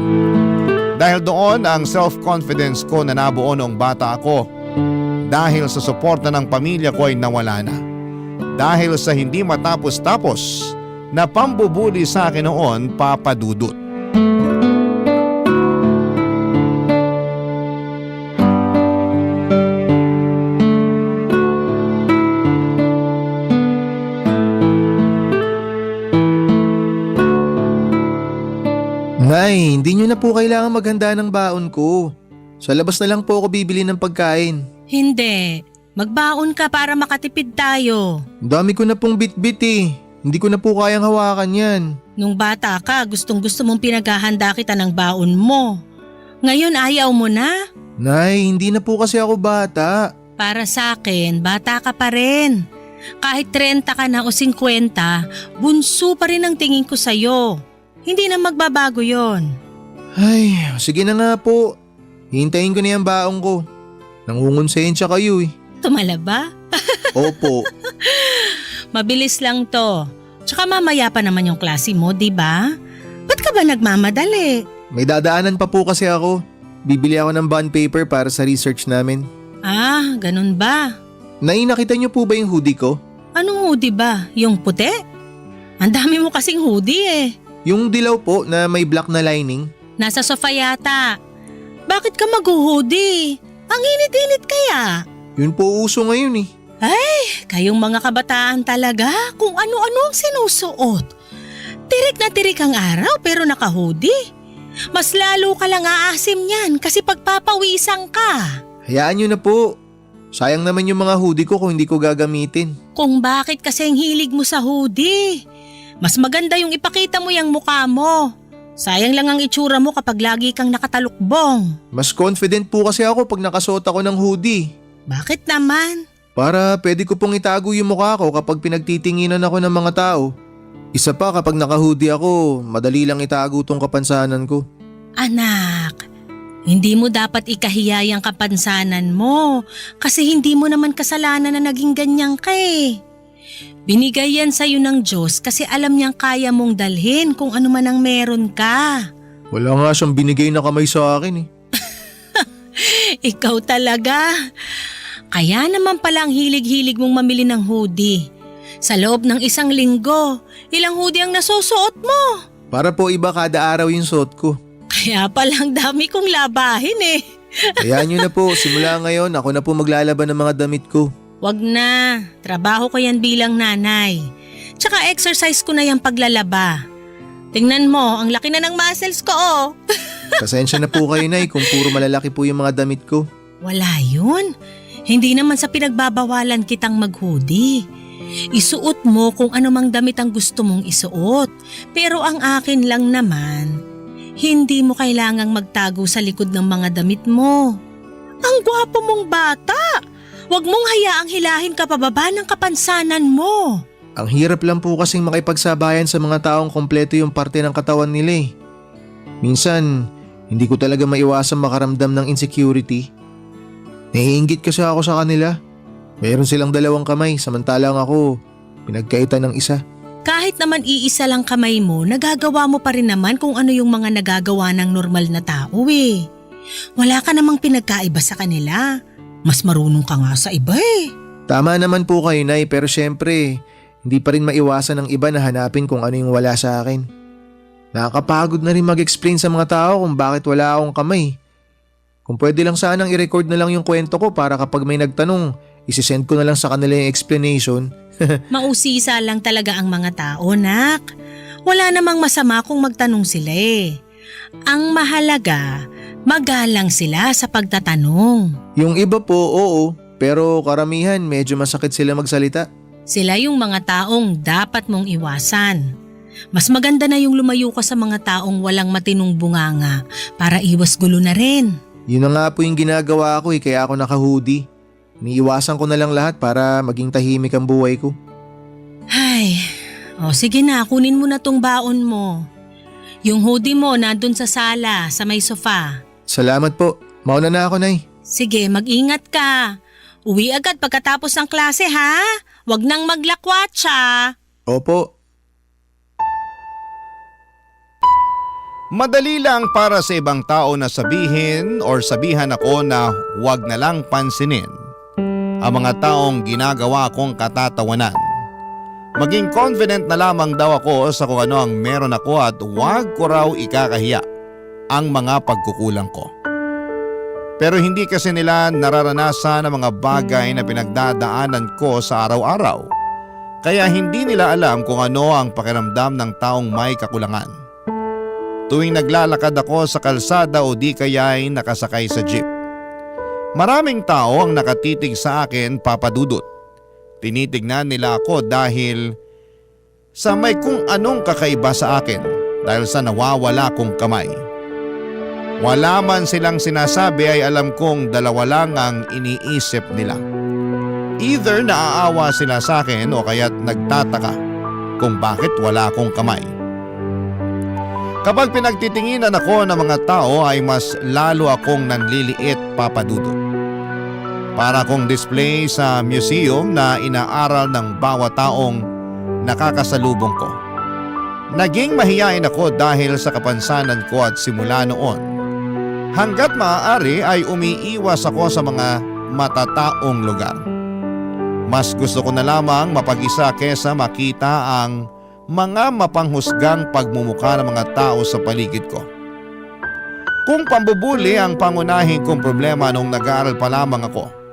Dahil doon ang self-confidence ko na nabuo noong bata ako. Dahil sa suporta ng pamilya ko ay nawala na. Dahil sa hindi matapos-tapos na pambubuli sa akin noon, Papa Dudut. Nay, hindi nyo na po kailangan maghanda ng baon ko. Sa labas na lang po ako bibili ng pagkain. Hindi. Magbaon ka para makatipid tayo. Ang dami ko na pong bit-bit eh. Hindi ko na po kayang hawakan yan. Nung bata ka, gustong-gusto mong pinaghahanda kita ng baon mo. Ngayon ayaw mo na? Nay, hindi na po kasi ako bata. Para sa akin, bata ka pa rin. Kahit 30 ka na o 50, bunso pa rin ang tingin ko sa'yo. Hindi na magbabago yon. Ay, sige na nga po. Hintayin ko na yung baon ko. Nangungonsensya kayo eh. Tumala ba? Opo. Mabilis lang to. Tsaka mamaya pa naman yung klase mo, di ba? Ba't ka ba nagmamadali? May dadaanan pa po kasi ako. Bibili ako ng bond paper para sa research namin. Ah, ganun ba? Nay, nakita niyo po ba yung hoodie ko? Anong hoodie ba? Yung puti? Ang dami mo kasing hoodie eh. Yung dilaw po na may black na lining. Nasa sofa yata. Bakit ka mag-hoodie? Ang init-init kaya. Yun po uso ngayon eh. Kayong mga kabataan talaga kung ano-ano ang sinusuot. Tirik na tirik ang araw pero naka-hoodie. Mas lalo ka lang aasim niyan kasi pagpapawisan ka. Hayaan nyo na po. Sayang naman yung mga hoodie ko kung hindi ko gagamitin. Kung bakit kasi ang hilig mo sa hoodie. Mas maganda yung ipakita mo yung mukha mo. Sayang lang ang itsura mo kapag lagi kang nakatalukbong. Mas confident po kasi ako pag nakasuot ako ng hoodie. Bakit naman? Para pwede ko pong itago yung mukha ko kapag pinagtitinginan ako ng mga tao. Isa pa kapag naka-hoodie ako, madali lang itago tong kapansanan ko. Anak, hindi mo dapat ikahiya yung kapansanan mo kasi hindi mo naman kasalanan na naging ganyan ka eh. Binigay yan sa'yo ng Diyos kasi alam niyang kaya mong dalhin kung ano man ang meron ka. Wala nga siyang binigay na kamay sa akin eh. Ikaw talaga. Kaya naman pala ang hilig-hilig mong mamili ng hoodie. Sa loob ng 1 linggo, ilang hoodie ang nasusuot mo? Para po iba kada araw yung suot ko. Kaya palang dami kong labahin eh. Hayaan nyo na po, simula ngayon ako na po maglalaban ng mga damit ko. Wag na, trabaho ko yan bilang nanay. Tsaka exercise ko na yung paglalaba. Tingnan mo, ang laki na ng muscles ko oh. Pasensya na po kayo, Nay, kung puro malalaki po yung mga damit ko. Wala yun. Hindi naman sa pinagbabawalan kitang mag-hoodie. Isuot mo kung anumang damit ang gusto mong isuot. Pero ang akin lang naman, hindi mo kailangang magtago sa likod ng mga damit mo. Ang gwapo mong bata! Huwag mong hayaang hilahin ka pababa ng kapansanan mo. Ang hirap lang po kasing makipagsabayan sa mga taong kompleto yung parte ng katawan nila eh. Minsan, hindi ko talaga maiwasang makaramdam ng insecurity. Naiinggit kasi ako sa kanila. Meron silang 2 kamay samantalang ako, pinagkaitan ng isa. Kahit naman iisa lang kamay mo, nagagawa mo pa rin naman kung ano yung mga nagagawa ng normal na tao eh. Wala ka namang pinagkaiba sa kanila. Mas marunong ka nga sa iba eh. Tama naman po kayo, Nay, pero syempre, hindi pa rin maiwasan ng iba na hanapin kung ano yung wala sa akin. Nakakapagod na rin mag-explain sa mga tao kung bakit wala akong kamay. Kung pwede lang sanang i-record na lang yung kwento ko para kapag may nagtanong, isisend ko na lang sa kanila yung explanation. Mausisa lang talaga ang mga tao, nak. Wala namang masama kung magtanong sila eh. Ang mahalaga, magalang sila sa pagtatanong. Yung iba po, oo, pero karamihan medyo masakit sila magsalita. Sila yung mga taong dapat mong iwasan. Mas maganda na yung lumayo ka sa mga taong walang matinong bunganga para iwas gulo na rin. Yun na nga po yung ginagawa ko kaya ako naka-hoodie. Iniiwasan ko na lang lahat para maging tahimik ang buhay ko. Ay, sige na, kunin mo na tong baon mo. Yung hoodie mo nandun sa sala, sa may sofa. Salamat po. Mauna na ako, Nay. Sige, mag-ingat ka. Uwi agad pagkatapos ng klase ha. Huwag nang maglakwatsa. Opo. Madali lang para sa ibang tao na sabihin or sabihan ako na huwag na lang pansinin ang mga taong ginagawa kong katatawanan. Maging confident na lamang daw ako sa kung ano ang meron ako at huwag ko raw ikakahiya ang mga pagkukulang ko. Pero hindi kasi nila nararanasan ang mga bagay na pinagdadaanan ko sa araw-araw. Kaya hindi nila alam kung ano ang pakiramdam ng taong may kakulangan. Tuwing naglalakad ako sa kalsada o di kaya'y nakasakay sa jeep. Maraming tao ang nakatitig sa akin, Papa Dudut. Tinitignan nila ako dahil sa may kung anong kakaiba sa akin dahil sa nawawala kong kamay. Wala man silang sinasabi ay alam kong dalawa lang ang iniisip nila. Either naaawa sila sa akin o kaya't nagtataka kung bakit wala akong kamay. Kapag pinagtitinginan ako ng mga tao ay mas lalo akong nanliliit, Papa Dudut. Para akong display sa museum na inaaral ng bawat taong nakakasalubong ko. Naging mahiyain ako dahil sa kapansanan ko at simula noon. Hanggat maaari ay umiiwas ako sa mga matataong lugar. Mas gusto ko na lamang mapag-isa kesa makita ang mga mapanghusgang pagmumukha ng mga tao sa paligid ko. Kung pambubuli ang pangunahing kong problema nung nag-aaral pa lamang ako,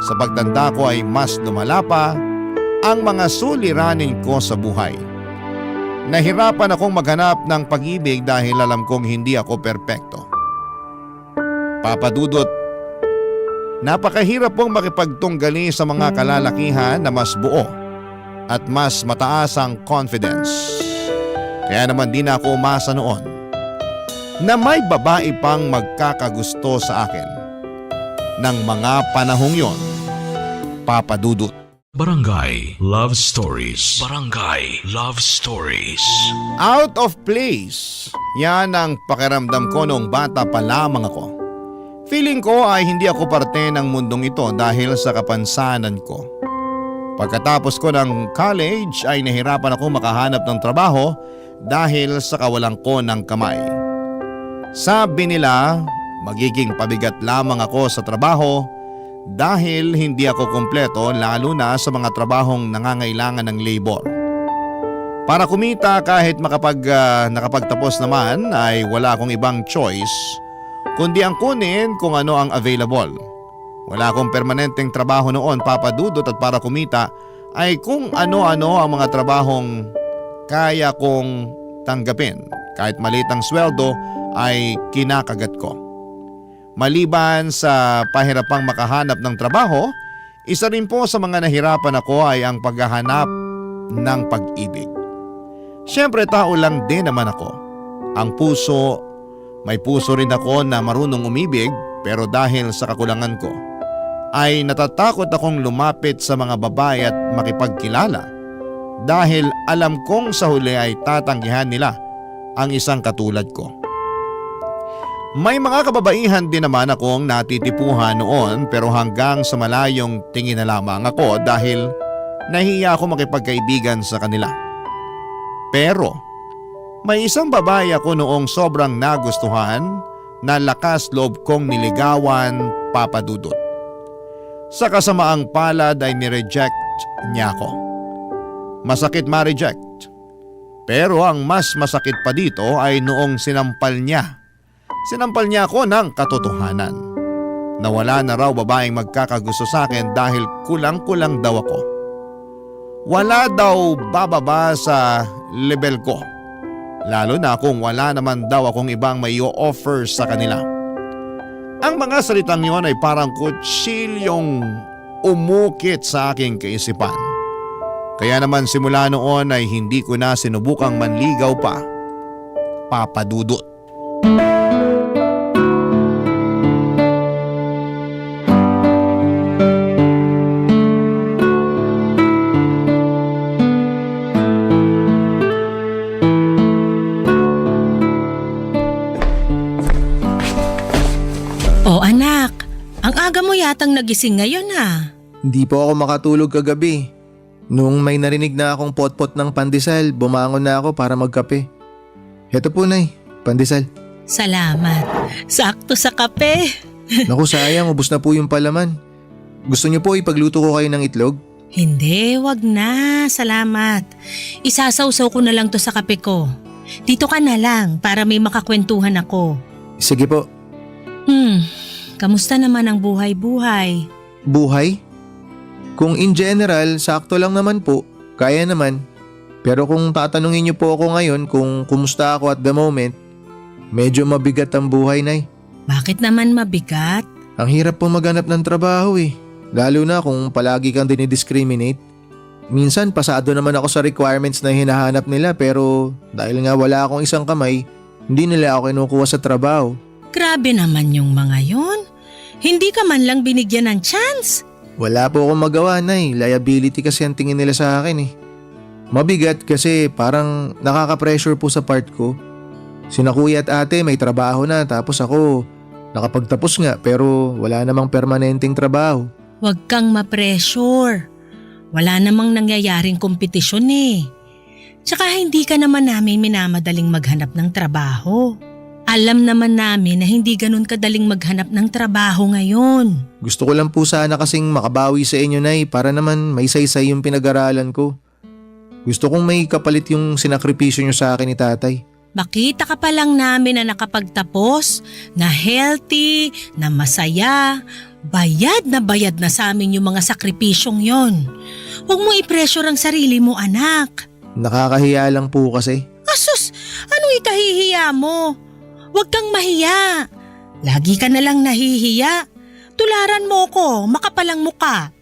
sa pagtanda ko ay mas lumala pa ang mga suliranin ko sa buhay. Nahirapan akong maghanap ng pag-ibig dahil alam kong hindi ako perpekto. Papa Dudut, napakahirap pong makipagtunggali sa mga kalalakihan na mas buo at mas mataas ang confidence. Kaya naman di na ako umasa noon na may babae pang magkakagusto sa akin ng mga panahong yon, Papa Dudut. Barangay Love Stories. Barangay Love Stories. Out of place. Yan ang pakiramdam ko noong bata pa lamang ako. Feeling ko ay hindi ako parte ng mundong ito dahil sa kapansanan ko. Pagkatapos ko ng college ay nahirapan ako makahanap ng trabaho dahil sa kawalan ko ng kamay. Sabi nila, magiging pabigat lamang ako sa trabaho dahil hindi ako kumpleto lalo na sa mga trabahong nangangailangan ng labor. Para kumita kahit nakapagtapos naman ay wala akong ibang choice kundi ang kunin kung ano ang available. Wala akong permanenteng trabaho noon, Papa Dudut, at para kumita ay kung ano-ano ang mga trabahong kaya kong tanggapin. Kahit maliit ang sweldo ay kinakagat ko. Maliban sa pahirapang makahanap ng trabaho, isa rin po sa mga nahirapan ako ay ang paghahanap ng pag-ibig. Siyempre tao lang din naman ako. Ang puso, may puso rin ako na marunong umibig pero dahil sa kakulangan ko, ay natatakot akong lumapit sa mga babae at makipagkilala dahil alam kong sa huli ay tatanggihan nila ang isang katulad ko. May mga kababaihan din naman akong natitipuhan noon pero hanggang sa malayong tingin na lamang ako dahil nahiya ako makipagkaibigan sa kanila. Pero may isang babae ako noong sobrang nagustuhan na lakas loob kong niligawan, Papa Dudut. Sa kasamaang palad ay nireject niya ako. Masakit ma-reject. Pero ang mas masakit pa dito ay noong sinampal niya. Sinampal niya ako ng katotohanan. Na wala na raw babaeng magkakagusto sa akin dahil kulang-kulang daw ako. Wala daw bababa sa level ko. Lalo na kung wala naman daw akong ibang may offer sa kanila. Ang mga salitang yon ay parang kutsilyong umukit sa aking kaisipan. Kaya naman simula noon ay hindi ko na sinubukang manligaw pa, Papa Dudut. yatang nagising ngayon Hindi po ako makatulog kagabi. Nung may narinig na akong potpot ng pandesal, bumangon na ako para magkape. Heto po, Nay, pandesal. Salamat. Sakto sa kape. Naku, sayang, ubos na po yung palaman. Gusto niyo po ipagluto ko kayo ng itlog? Hindi, wag na. Salamat. Isasawsaw ko na lang to sa kape ko. Dito ka na lang para may makakwentuhan ako. Sige po. Kamusta naman ang buhay-buhay? Buhay? Kung in general, sakto lang naman po. Kaya naman. Pero kung tatanungin niyo po ako ngayon kung kumusta ako at the moment, medyo mabigat ang buhay, Nay. Bakit naman mabigat? Ang hirap po maghanap ng trabaho eh. Lalo na kung palagi kang dinidiscriminate. Minsan pasado naman ako sa requirements na hinahanap nila pero dahil nga wala akong isang kamay, hindi nila ako kinukuha sa trabaho. Grabe naman yung mga yon. Hindi ka man lang binigyan ng chance. Wala po akong magawa, Nay. Liability kasi ang tingin nila sa akin eh. Mabigat kasi parang nakaka-pressure po sa part ko. Sina kuya at ate may trabaho na tapos ako nakapagtapos nga pero wala namang permanenteng trabaho. Huwag kang ma-pressure. Wala namang nangyayaring kompetisyon eh. Tsaka hindi ka naman namin minamadaling maghanap ng trabaho. Alam naman namin na hindi ganun kadaling maghanap ng trabaho ngayon. Gusto ko lang po sana kasing makabawi sa inyo, Nay, para naman may saysay yung pinag-aralan ko. Gusto kong may kapalit yung sinakripisyo nyo sa akin ni tatay. Makita ka pa lang namin na nakapagtapos, na healthy, na masaya. Bayad na sa amin yung mga sakripisyong yon. Huwag mo i-pressure ang sarili mo, anak. Nakakahiya lang po kasi. Asus, anong ikahihiya mo? Huwag kang mahiya. Lagi ka na lang nahihiya. Tularan mo ko, makapalang muka.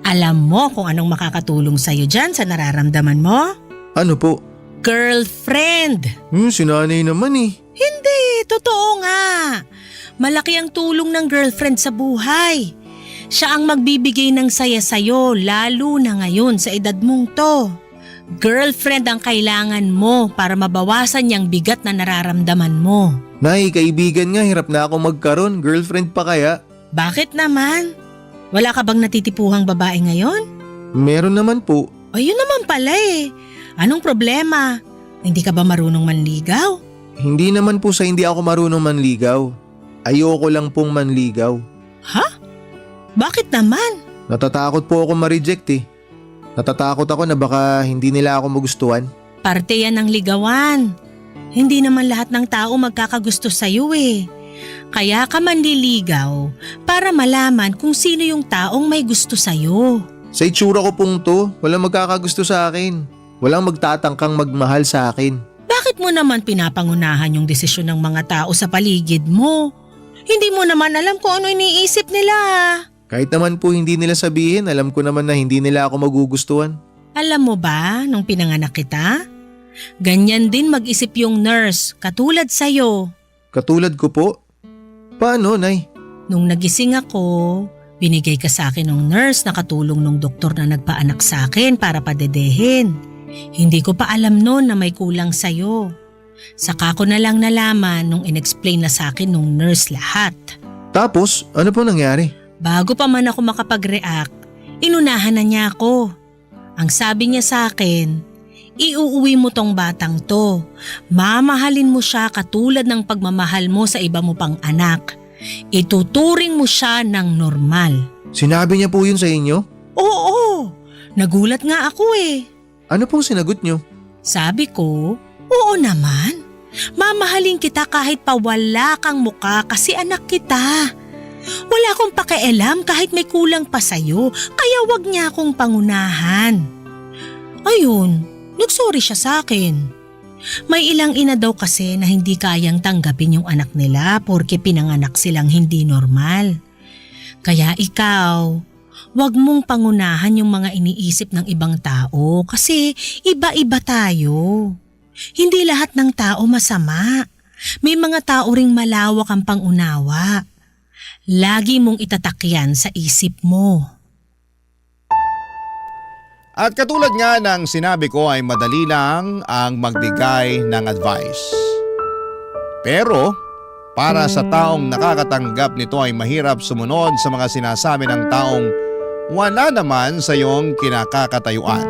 Alam mo kung anong makakatulong sa'yo dyan sa nararamdaman mo? Ano po? Girlfriend. Sinanay naman eh. Hindi, totoo nga. Malaki ang tulong ng girlfriend sa buhay. Siya ang magbibigay ng saya sa'yo lalo na ngayon sa edad mong to. Girlfriend ang kailangan mo para mabawasan yung bigat na nararamdaman mo. Nay, kaibigan nga, hirap na ako magkaroon. Girlfriend pa kaya? Bakit naman? Wala ka bang natitipuhang babae ngayon? Meron naman po. Ayun naman pala eh. Anong problema? Hindi ka ba marunong manligaw? Hindi naman po sa hindi ako marunong manligaw. Ayoko lang pong manligaw. Ha? Bakit naman? Natatakot po ako ma-reject eh. Natatakot ako na baka hindi nila ako magustuhan. Parte yan ng ligawan. Hindi naman lahat ng tao magkakagusto sa'yo eh. Kaya ka manliligaw para malaman kung sino yung taong may gusto sa'yo. Sa itsura ko pong to, walang magkakagusto sa akin. Walang magtatangkang magmahal sa akin. Bakit mo naman pinapangunahan yung desisyon ng mga tao sa paligid mo? Hindi mo naman alam kung ano iniisip nila. Kahit naman po hindi nila sabihin, alam ko naman na hindi nila ako magugustuhan. Alam mo ba nung pinanganak kita? Ganyan din mag-isip yung nurse, katulad sa'yo. Katulad ko po? Paano, Nay? Nung nagising ako, binigay ka sa akin ng nurse na katulong ng doktor na nagpaanak sa akin para padedehin. Hindi ko pa alam noon na may kulang sa'yo. Saka ko na lang nalaman nung inexplain na sa akin nung nurse lahat. Tapos, ano po nangyari? Bago pa man ako makapag-react, inunahan na niya ako. Ang sabi niya sa akin, iuuwi mo tong batang to. Mamahalin mo siya katulad ng pagmamahal mo sa iba mo pang anak. Ituturing mo siya ng normal. Sinabi niya po yun sa inyo? Oo, nagulat nga ako eh. Ano pong sinagot niyo? Sabi ko, oo naman. Mamahalin kita kahit pa wala kang muka kasi anak kita. Wala akong pakialam kahit may kulang pa sa'yo, kaya wag niya akong pangunahan. Ayun, nagsorry siya sa akin. May ilang ina daw kasi na hindi kayang tanggapin yung anak nila porke pinanganak silang hindi normal. Kaya ikaw, wag mong pangunahan yung mga iniisip ng ibang tao kasi iba-iba tayo. Hindi lahat ng tao masama. May mga tao ring malawak ang pangunawa. Lagi mong itatakyan sa isip mo. At katulad nga ng sinabi ko ay madali lang ang magbigay ng advice. Pero Para sa taong nakakatanggap nito ay mahirap sumunod sa mga sinasabi ng taong wala naman sa iyong kinakakatayuan.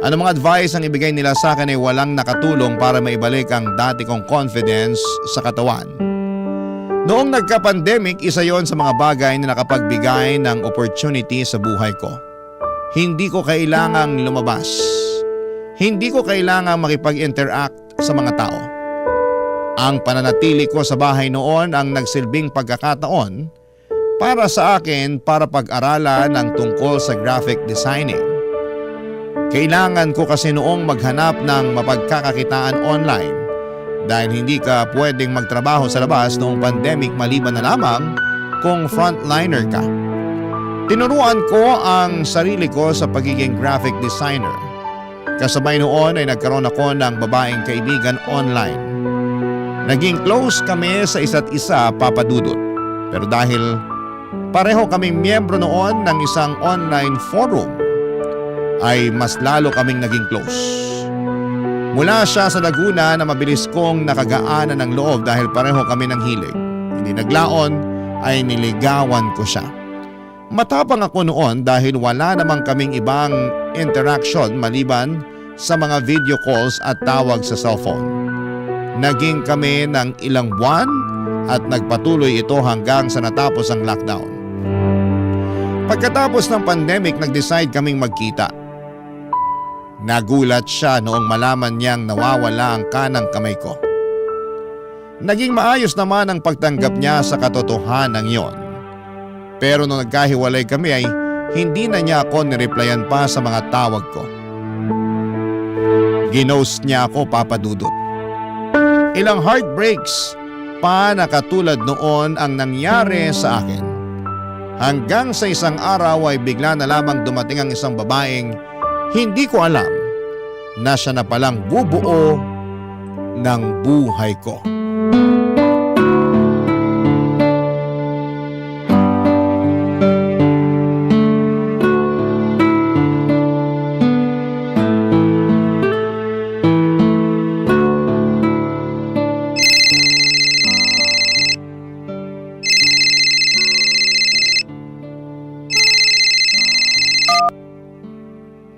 Anumang advice ang ibigay nila sa akin ay walang nakatulong para maibalik ang dati kong confidence sa katawan. Noong nagka-pandemic, isa yon sa mga bagay na nakapagbigay ng opportunity sa buhay ko. Hindi ko kailangang lumabas. Hindi ko kailangang makipag-interact sa mga tao. Ang pananatili ko sa bahay noon ang nagsilbing pagkakataon para sa akin para pag-aralan ng tungkol sa graphic designing. Kailangan ko kasi noong maghanap ng mapagkakakitaan online dahil hindi ka pwedeng magtrabaho sa labas noong pandemic maliban na lamang kung frontliner ka. Tinuruan ko ang sarili ko sa pagiging graphic designer. Kasabay noon ay nagkaroon ako ng babaeng kaibigan online. Naging close kami sa isa't isa, Papa Dudut. Pero dahil pareho kaming miyembro noon ng isang online forum, ay mas lalo kaming naging close. Mula siya sa Laguna na mabilis kong nakagaanan ng loob dahil pareho kami ng hilig. Hindi naglaon ay niligawan ko siya. Matapang ako noon dahil wala namang kaming ibang interaction maliban sa mga video calls at tawag sa cellphone. Naging kami ng ilang buwan at nagpatuloy ito hanggang sa natapos ang lockdown. Pagkatapos ng pandemic, nag-decide kaming magkita. Nagulat siya noong malaman niyang nawawala ang kanang kamay ko. Naging maayos naman ang pagtanggap niya sa katotohanan yon. Pero nung nagkahiwalay kami ay hindi na niya ako nireplyan pa sa mga tawag ko. Ginost niya ako, Papa Dudut. Ilang heartbreaks pa na katulad noon ang nangyari sa akin. Hanggang sa isang araw ay bigla na lamang dumating ang isang babaeng hindi ko alam na siya na palang bubuo ng buhay ko.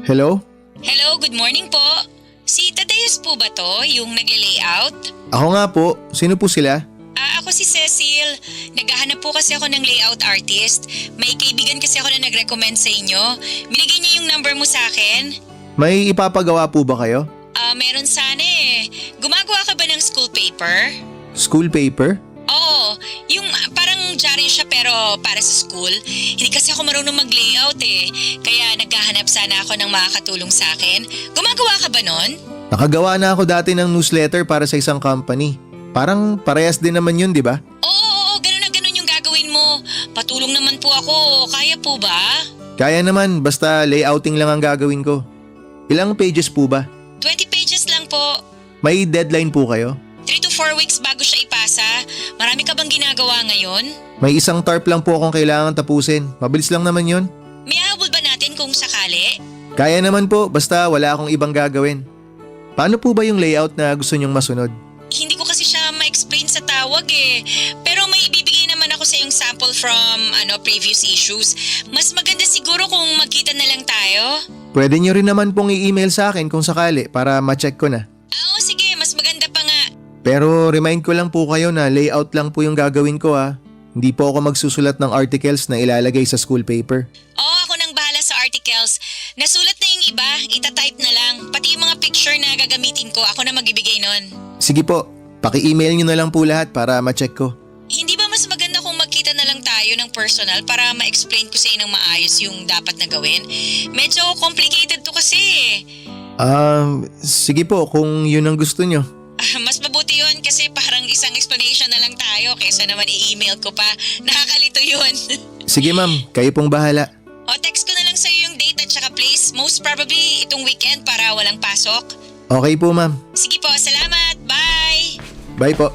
Hello? Hello, good morning po. Si Tadeusz po ba to, yung nagle-layout? Ako nga po. Sino po sila? Ako si Cecil. Naghahanap po kasi ako ng layout artist. May kaibigan kasi ako na nag-recommend sa inyo. Binigay niya yung number mo sa akin. May ipapagawa po ba kayo? Meron sana eh. Gumagawa ka ba ng school paper? School paper? Oo, yung parang diary siya pero para sa school. Hindi kasi ako marunong mag-layout eh. Kaya naghahanap sana ako ng makakatulong sa akin. Gumagawa ka ba nun? Nakagawa na ako dati ng newsletter para sa isang company. Parang parehas din naman yun, di ba? Oo, ganun na ganun yung gagawin mo. Patulong naman po ako. Kaya po ba? Kaya naman, basta layouting lang ang gagawin ko. Ilang pages po ba? 20 pages lang po. May deadline po kayo? 3 to 4 weeks bago siya ipasa. Marami ka bang ginagawa ngayon? May isang tarp lang po akong kailangan tapusin. Mabilis lang naman yun. May habol ba natin kung sakali? Kaya naman po, basta wala akong ibang gagawin. Paano po ba yung layout na gusto nyong masunod? Hindi ko kasi siya ma-explain sa tawag eh. Pero may ibibigay naman ako sa yung sample from previous issues. Mas maganda siguro kung magkita na lang tayo. Pwede nyo rin naman pong i-email sa akin kung sakali para ma-check ko na. Oo, sige. Mas maganda pa nga. Pero remind ko lang po kayo na layout lang po yung gagawin ko ha. Hindi po ako magsusulat ng articles na ilalagay sa school paper. Oo, ako nang bahala sa articles. Nasulat na yung iba, itatype na lang. Pati yung mga picture na gagamitin ko, ako na magbibigay nun. Sige po, paki-email nyo na lang po lahat para ma-check ko. Hindi ba mas maganda kung magkita na lang tayo ng personal para ma-explain ko sa inyo ng maayos yung dapat na gawin? Medyo complicated to kasi eh. Sige po kung yun ang gusto nyo. Mas mabuti yun kasi parang isang explanation na lang tayo kaysa naman i-email ko pa. Nakakalito yun. Sige ma'am, kayo pong bahala. O text ko na lang sa'yo yung date at saka place. Most probably itong weekend para walang pasok. Okay po ma'am. Sige po, salamat. Bye! Bye po.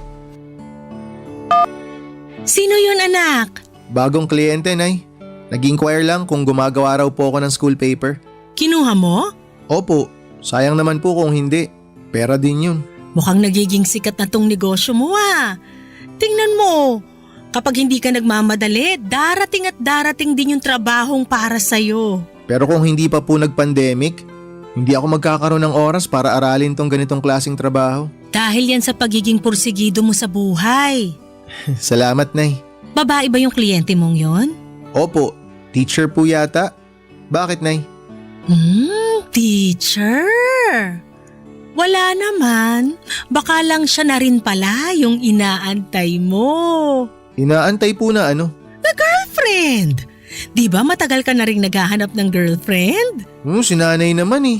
Sino yun, anak? Bagong kliyente, Nay. Nag-inquire lang kung gumagawa raw po ako ng school paper. Kinuha mo? Opo, sayang naman po kung hindi. Pera din yun. Mukhang nagiging sikat na tong negosyo mo ah. Tingnan mo, kapag hindi ka nagmamadali, darating at darating din yung trabahong para sa'yo. Pero kung hindi pa po nag-pandemic, hindi ako magkakaroon ng oras para aralin tong ganitong klaseng trabaho. Dahil yan sa pagiging pursigido mo sa buhay. Salamat, Nay. Babae ba yung kliyente mong yon? Opo, teacher po yata. Bakit, Nay? Teacher? Wala naman. Baka lang siya na rin pala yung inaantay mo. Inaantay po na ano? Girlfriend! Di ba matagal ka na rin naghahanap ng girlfriend? Si nanay naman eh.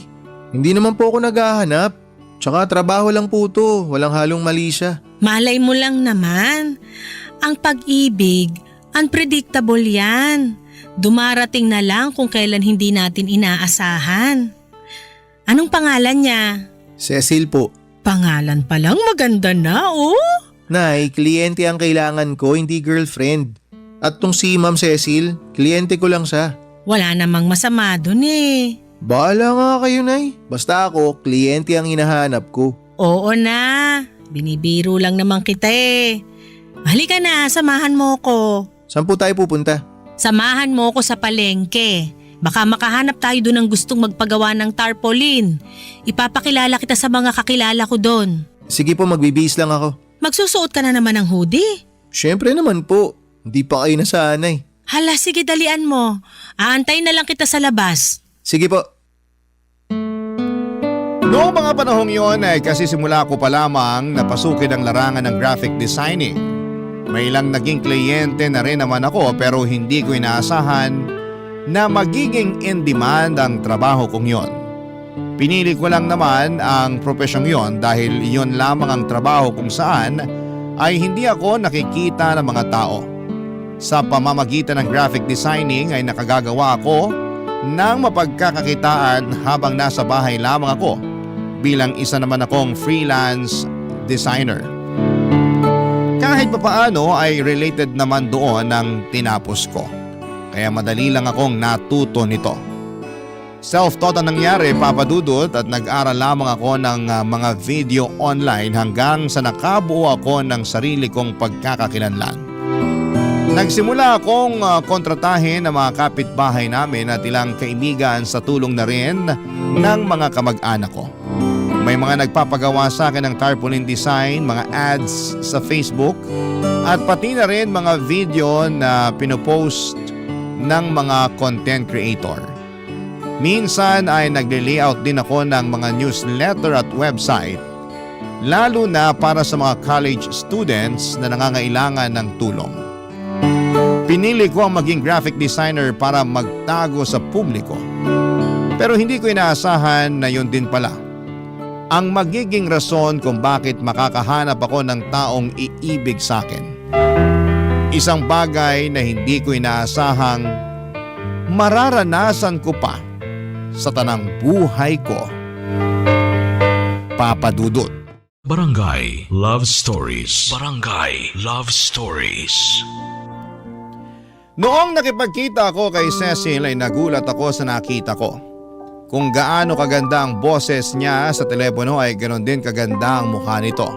Hindi naman po ako naghahanap. Tsaka trabaho lang po to, walang halong mali siya. Malay mo lang naman. Ang pag-ibig, unpredictable yan. Dumarating na lang kung kailan hindi natin inaasahan. Anong pangalan niya? Cecil po. Pangalan pa lang maganda na, oh. Nay, kliyente ang kailangan ko, hindi girlfriend. At tong si Ma'am Cecil, kliyente ko lang siya. Wala namang masama dun eh. Bahala nga kayo, Nay. Basta ako, kliyente ang hinahanap ko. Oo na, binibiro lang naman kita eh. Halika na, samahan mo ko. Saan po tayo pupunta? Samahan mo ko sa palengke. Baka makahanap tayo doon ng gustong magpagawa ng tarpaulin. Ipapakilala kita sa mga kakilala ko doon. Sige po, magbibihis lang ako. Magsusuot ka na naman ng hoodie. Syempre naman po. Hindi pa kayo nasanay. Hala, sige dalian mo. Aantay na lang kita sa labas. Sige po. Noong mga panahong yon ay kasi simula ko pa lamang napasukin ang larangan ng graphic designing. May ilang naging kliyente na rin naman ako pero hindi ko inaasahan na magiging in demand ang trabaho kong yon. Pinili ko lang naman ang profesyong yon dahil yon lamang ang trabaho kung saan ay hindi ako nakikita ng mga tao. Sa pamamagitan ng graphic designing ay nakagagawa ako ng mapagkakakitaan habang nasa bahay lamang ako bilang isa naman akong freelance designer. Kahit papaano ay related naman doon ang tinapos ko. Kaya madali lang akong natuto nito. Self-taught ang nangyari, Papa Dudut, at nag-aral lamang ako ng mga video online hanggang sa nakabuo ako ng sarili kong pagkakakilanlan. Nagsimula akong kontratahin ng mga kapitbahay namin at ilang kaibigan sa tulong na rin ng mga kamag-anak ko. May mga nagpapagawa sa akin ng tarpaulin design, mga ads sa Facebook at pati na rin mga video na pinopost ng mga content creator. Minsan ay nagle-layout din ako ng mga newsletter at website, lalo na para sa mga college students na nangangailangan ng tulong. Pinili ko ang maging graphic designer para magtago sa publiko. Pero hindi ko inaasahan na yun din pala ang magiging rason kung bakit makakahanap ako ng taong iibig sa akin. Isang bagay na hindi ko inaasahang mararanasan ko pa sa tanang buhay ko. Papa Dudut. Barangay Love Stories. Barangay Love Stories. Noong nakipagkita ako kay Cecil ay nagulat ako sa nakita ko. Kung gaano kaganda ang boses niya sa telepono ay ganoon din kaganda ang mukha nito.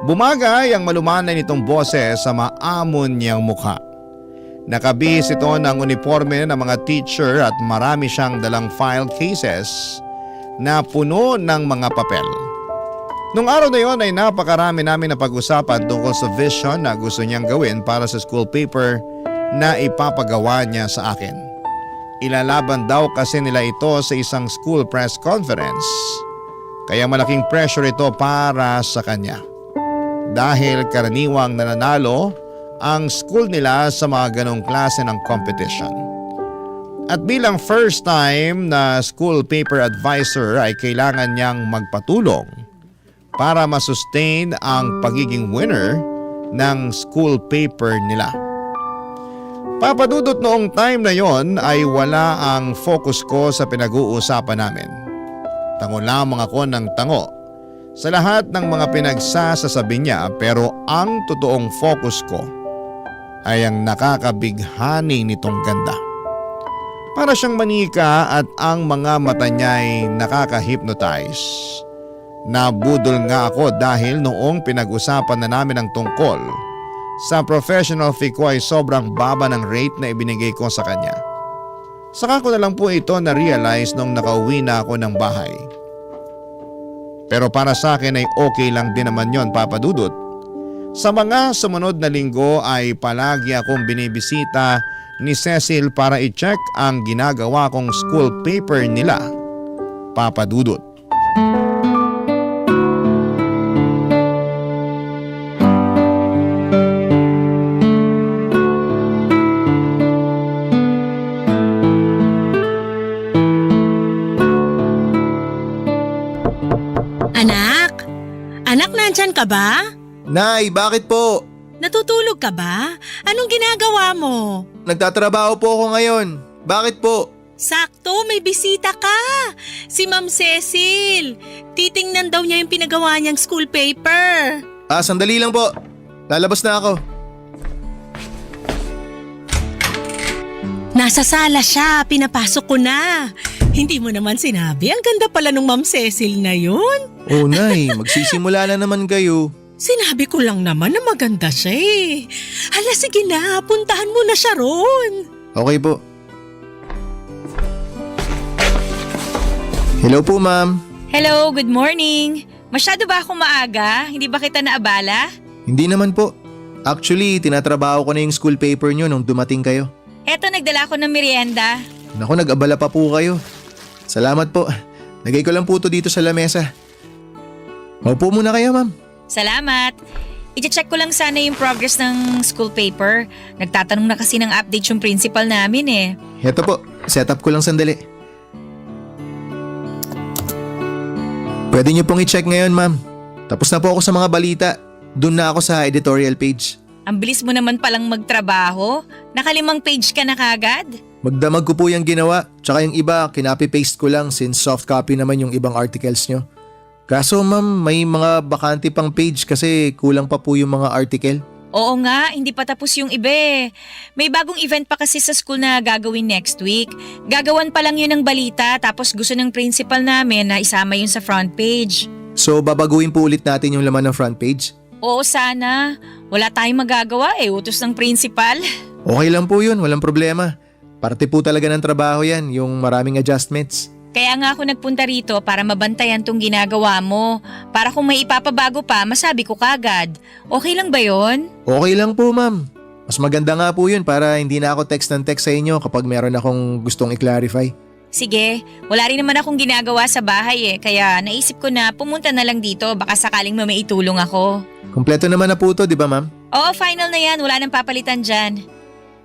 Bumagay ang malumanay nitong boses sa maamon niyang mukha. Nakabihis ito ng uniforme ng mga teacher at marami siyang dalang file cases na puno ng mga papel. Nung araw na yon ay napakarami namin na pag-usapan tungkol sa vision na gusto niyang gawin para sa school paper na ipapagawa niya sa akin. Ilalaban daw kasi nila ito sa isang school press conference. Kaya malaking pressure ito para sa kanya. Dahil karaniwang nananalo ang school nila sa mga ganong klase ng competition. At bilang first time na school paper advisor ay kailangan niyang magpatulong para masustain ang pagiging winner ng school paper nila. Papadudot noong time na yon ay wala ang focus ko sa pinag-uusapan namin. Tango lamang ako ng tango sa lahat ng mga pinagsasasabi niya pero ang totoong focus ko ay ang nakakabighani nitong ganda. Para siyang manika at ang mga mata niya ay nakaka-hypnotize. Nabudol nga ako dahil noong pinag-usapan na namin ang tungkol sa professional fee ko ay sobrang baba ng rate na ibinigay ko sa kanya. Saka ko na lang po ito na-realize nung nakauwi na ako ng bahay. Pero para sa akin ay okay lang din naman yon, Papa Dudut. Sa mga sumunod na linggo ay palagi akong binibisita ni Cecil para i-check ang ginagawa kong school paper nila, Papa Dudut. Anak? Anak, nandyan ka ba? Nay, bakit po? Natutulog ka ba? Anong ginagawa mo? Nagtatrabaho po ako ngayon. Bakit po? Sakto, may bisita ka. Si Ma'am Cecil. Titingnan daw niya yung pinagawa niyang school paper. Sandali lang po. Lalabas na ako. Nasa sala siya, pinapasok ko na. Hindi mo naman sinabi, ang ganda pala nung Ma'am Cecil na yun. Oh, Nay, magsisimula na naman kayo. Sinabi ko lang naman na maganda siya eh. Hala, sige na, puntahan mo na siya ron. Okay po. Hello po, ma'am. Hello, good morning. Masyado ba ako maaga? Hindi ba kita naabala? Hindi naman po. Actually, tinatrabaho ko na yung school paper nyo nung dumating kayo. Eto, nagdala ko ng merienda. Naku, nag-abala pa po kayo. Salamat po. Lagay ko lang po ito dito sa lamesa. Maupo muna kayo, ma'am. Salamat. I-check ko lang sana yung progress ng school paper. Nagtatanong na kasi ng update yung principal namin eh. Heto po, setup ko lang sandali. Pwede niyo pong i-check ngayon, ma'am. Tapos na po ako sa mga balita. Doon na ako sa editorial page. Ang bilis mo naman palang magtrabaho. Nakalimang page ka na kagad. Magdamag ko po yung ginawa. Tsaka yung iba, kinopy-paste ko lang since soft copy naman yung ibang articles nyo. Kaso ma'am, may mga bakante pang page kasi kulang pa po yung mga article. Oo nga, hindi pa tapos yung iba eh. May bagong event pa kasi sa school na gagawin next week. Gagawan pa lang yun ng balita tapos gusto ng principal namin na isama yun sa front page. So babaguhin po ulit natin yung laman ng front page? Oo sana. Wala tayong magagawa eh, utos ng principal. Okay lang po yun, walang problema. Parte po talaga ng trabaho yan, yung maraming adjustments. Kaya nga ako nagpunta rito para mabantayan tong ginagawa mo. Para kung may ipapabago pa, masabi ko kagad. Okay lang ba yon? Okay lang po ma'am. Mas maganda nga po yun para hindi na ako text ng text sa inyo kapag meron akong gustong i-clarify. Sige, wala rin naman akong ginagawa sa bahay eh. Kaya naisip ko na pumunta na lang dito baka sakaling may maitulong ako. Kompleto naman na po to, di ba ma'am? Oo, final na yan. Wala nang papalitan dyan.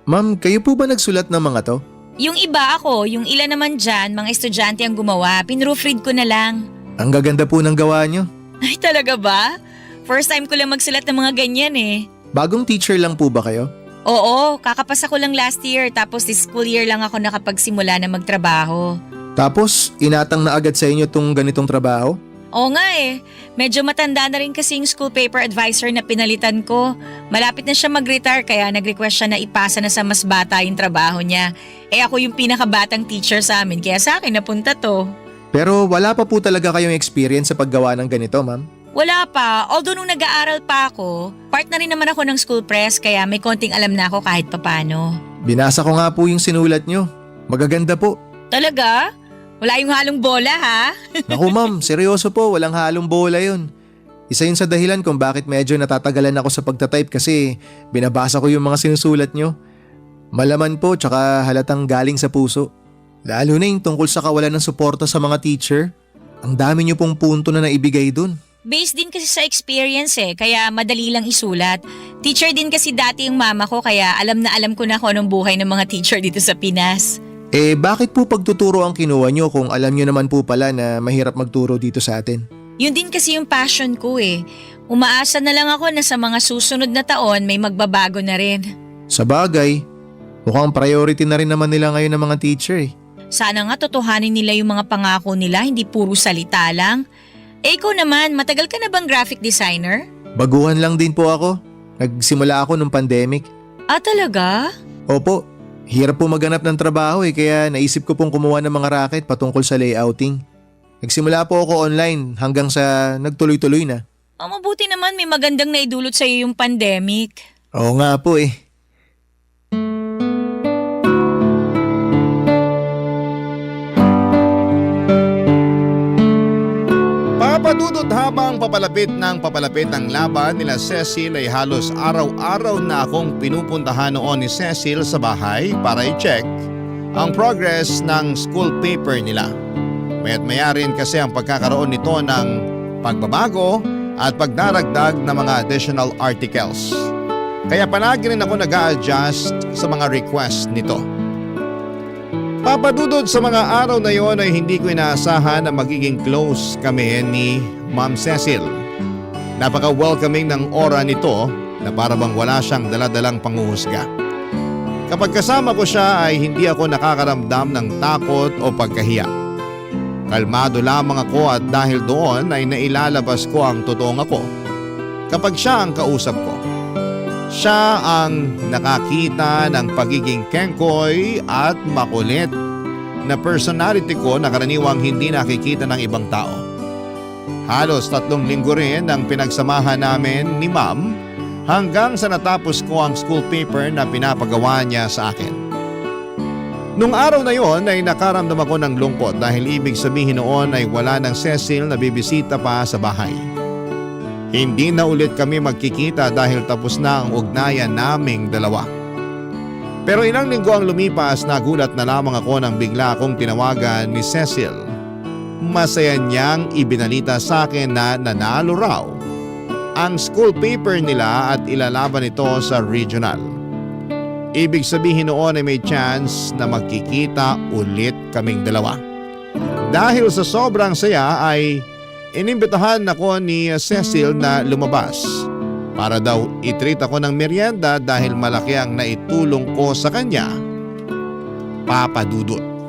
Ma'am, kayo po ba nagsulat ng mga to? Yung iba ako, yung ilan naman dyan, mga estudyante ang gumawa. Pinroofread ko na lang. Ang gaganda po ng gawa nyo. Ay, talaga ba? First time ko lang magsulat ng mga ganyan eh. Bagong teacher lang po ba kayo? Oo, kakapasa ko lang last year tapos this school year lang ako nakapagsimula na magtrabaho. Tapos, inatang na agad sa inyo tong ganitong trabaho? Oo nga eh, medyo matanda na rin kasi yung school paper advisor na pinalitan ko. Malapit na siya mag-retire kaya nag-request siya na ipasa na sa mas bata yung trabaho niya. Eh ako yung pinakabatang teacher sa amin kaya sa akin napunta to. Pero wala pa po talaga kayong experience sa paggawa ng ganito, ma'am? Wala pa, although nung nag-aaral pa ako, part na rin naman ako ng school press kaya may konting alam na ako kahit papano. Binasa ko nga po yung sinulat nyo. Magaganda po. Talaga? Wala yung halong bola ha? Naku ma'am, seryoso po, walang halong bola yun. Isa yun sa dahilan kung bakit medyo natatagalan ako sa pagtatype kasi binabasa ko yung mga sinusulat nyo. Malaman po tsaka halatang galing sa puso. Lalo na yung tungkol sa kawalan ng suporta sa mga teacher. Ang dami nyo pong punto na naibigay dun. Based din kasi sa experience eh, kaya madali lang isulat. Teacher din kasi dati yung mama ko kaya alam na alam ko na kung anong buhay ng mga teacher dito sa Pinas. Bakit po pagtuturo ang kinuha nyo kung alam nyo naman po pala na mahirap magturo dito sa atin? Yun din kasi yung passion ko eh. Umaasa na lang ako na sa mga susunod na taon may magbabago na rin. Sa bagay, mukhang priority na rin naman nila ngayon ng mga teacher eh. Sana nga totohanin nila yung mga pangako nila, hindi puro salita lang. Ikaw naman, matagal ka na bang graphic designer? Baguhan lang din po ako. Nagsimula ako nung pandemic. Ah, talaga? Opo, hirap po maghanap ng trabaho kaya naisip ko pong kumuha ng mga racket patungkol sa layouting. Nagsimula po ako online hanggang sa nagtuloy-tuloy na. Mabuti naman may magandang naidulot sa'yo yung pandemic. Oo nga po eh. Papadudot habang papalapit ang laban nila Cecil ay halos araw-araw na akong pinupuntahan noon ni Cecil sa bahay para i-check ang progress ng school paper nila. Maya't maya rin kasi ang pagkakaroon nito ng pagbabago at pagdaragdag ng mga additional articles. Kaya palagi rin ako nag-a-adjust sa mga request nito. Papadudod sa mga araw na yon ay hindi ko inaasahan na magiging close kami ni Ma'am Cecil. Napaka-welcoming ng aura nito na para bang wala siyang daladalang panghuhusga. Kapag kasama ko siya ay hindi ako nakakaramdam ng takot o pagkahiya. Kalmado lamang ako at dahil doon ay nailalabas ko ang totoong ako. Kapag siya ang kausap ko, siya ang nakakita ng pagiging kengkoy at makulit na personality ko na karaniwang hindi nakikita ng ibang tao. Halos 3 linggo rin ang pinagsamahan namin ni Ma'am hanggang sa natapos ko ang school paper na pinapagawa niya sa akin. Nung araw na yon ay nakaramdam ako ng lungkot dahil ibig sabihin noon ay wala ng Cecil na bibisita pa sa bahay. Hindi na ulit kami magkikita dahil tapos na ang ugnayan naming dalawa. Pero ilang linggo ang lumipas, nagulat na lamang ako nang bigla akong tinawagan ni Cecil. Masaya niyang ibinalita sa akin na nanalo raw ang school paper nila at ilalaban ito sa regional. Ibig sabihin noon ay may chance na magkikita ulit kaming dalawa. Dahil sa sobrang saya ay inimbitahan ako ni Cecil na lumabas para daw i-treat ako ng merienda dahil malaki ang naitulong ko sa kanya, Papadudot.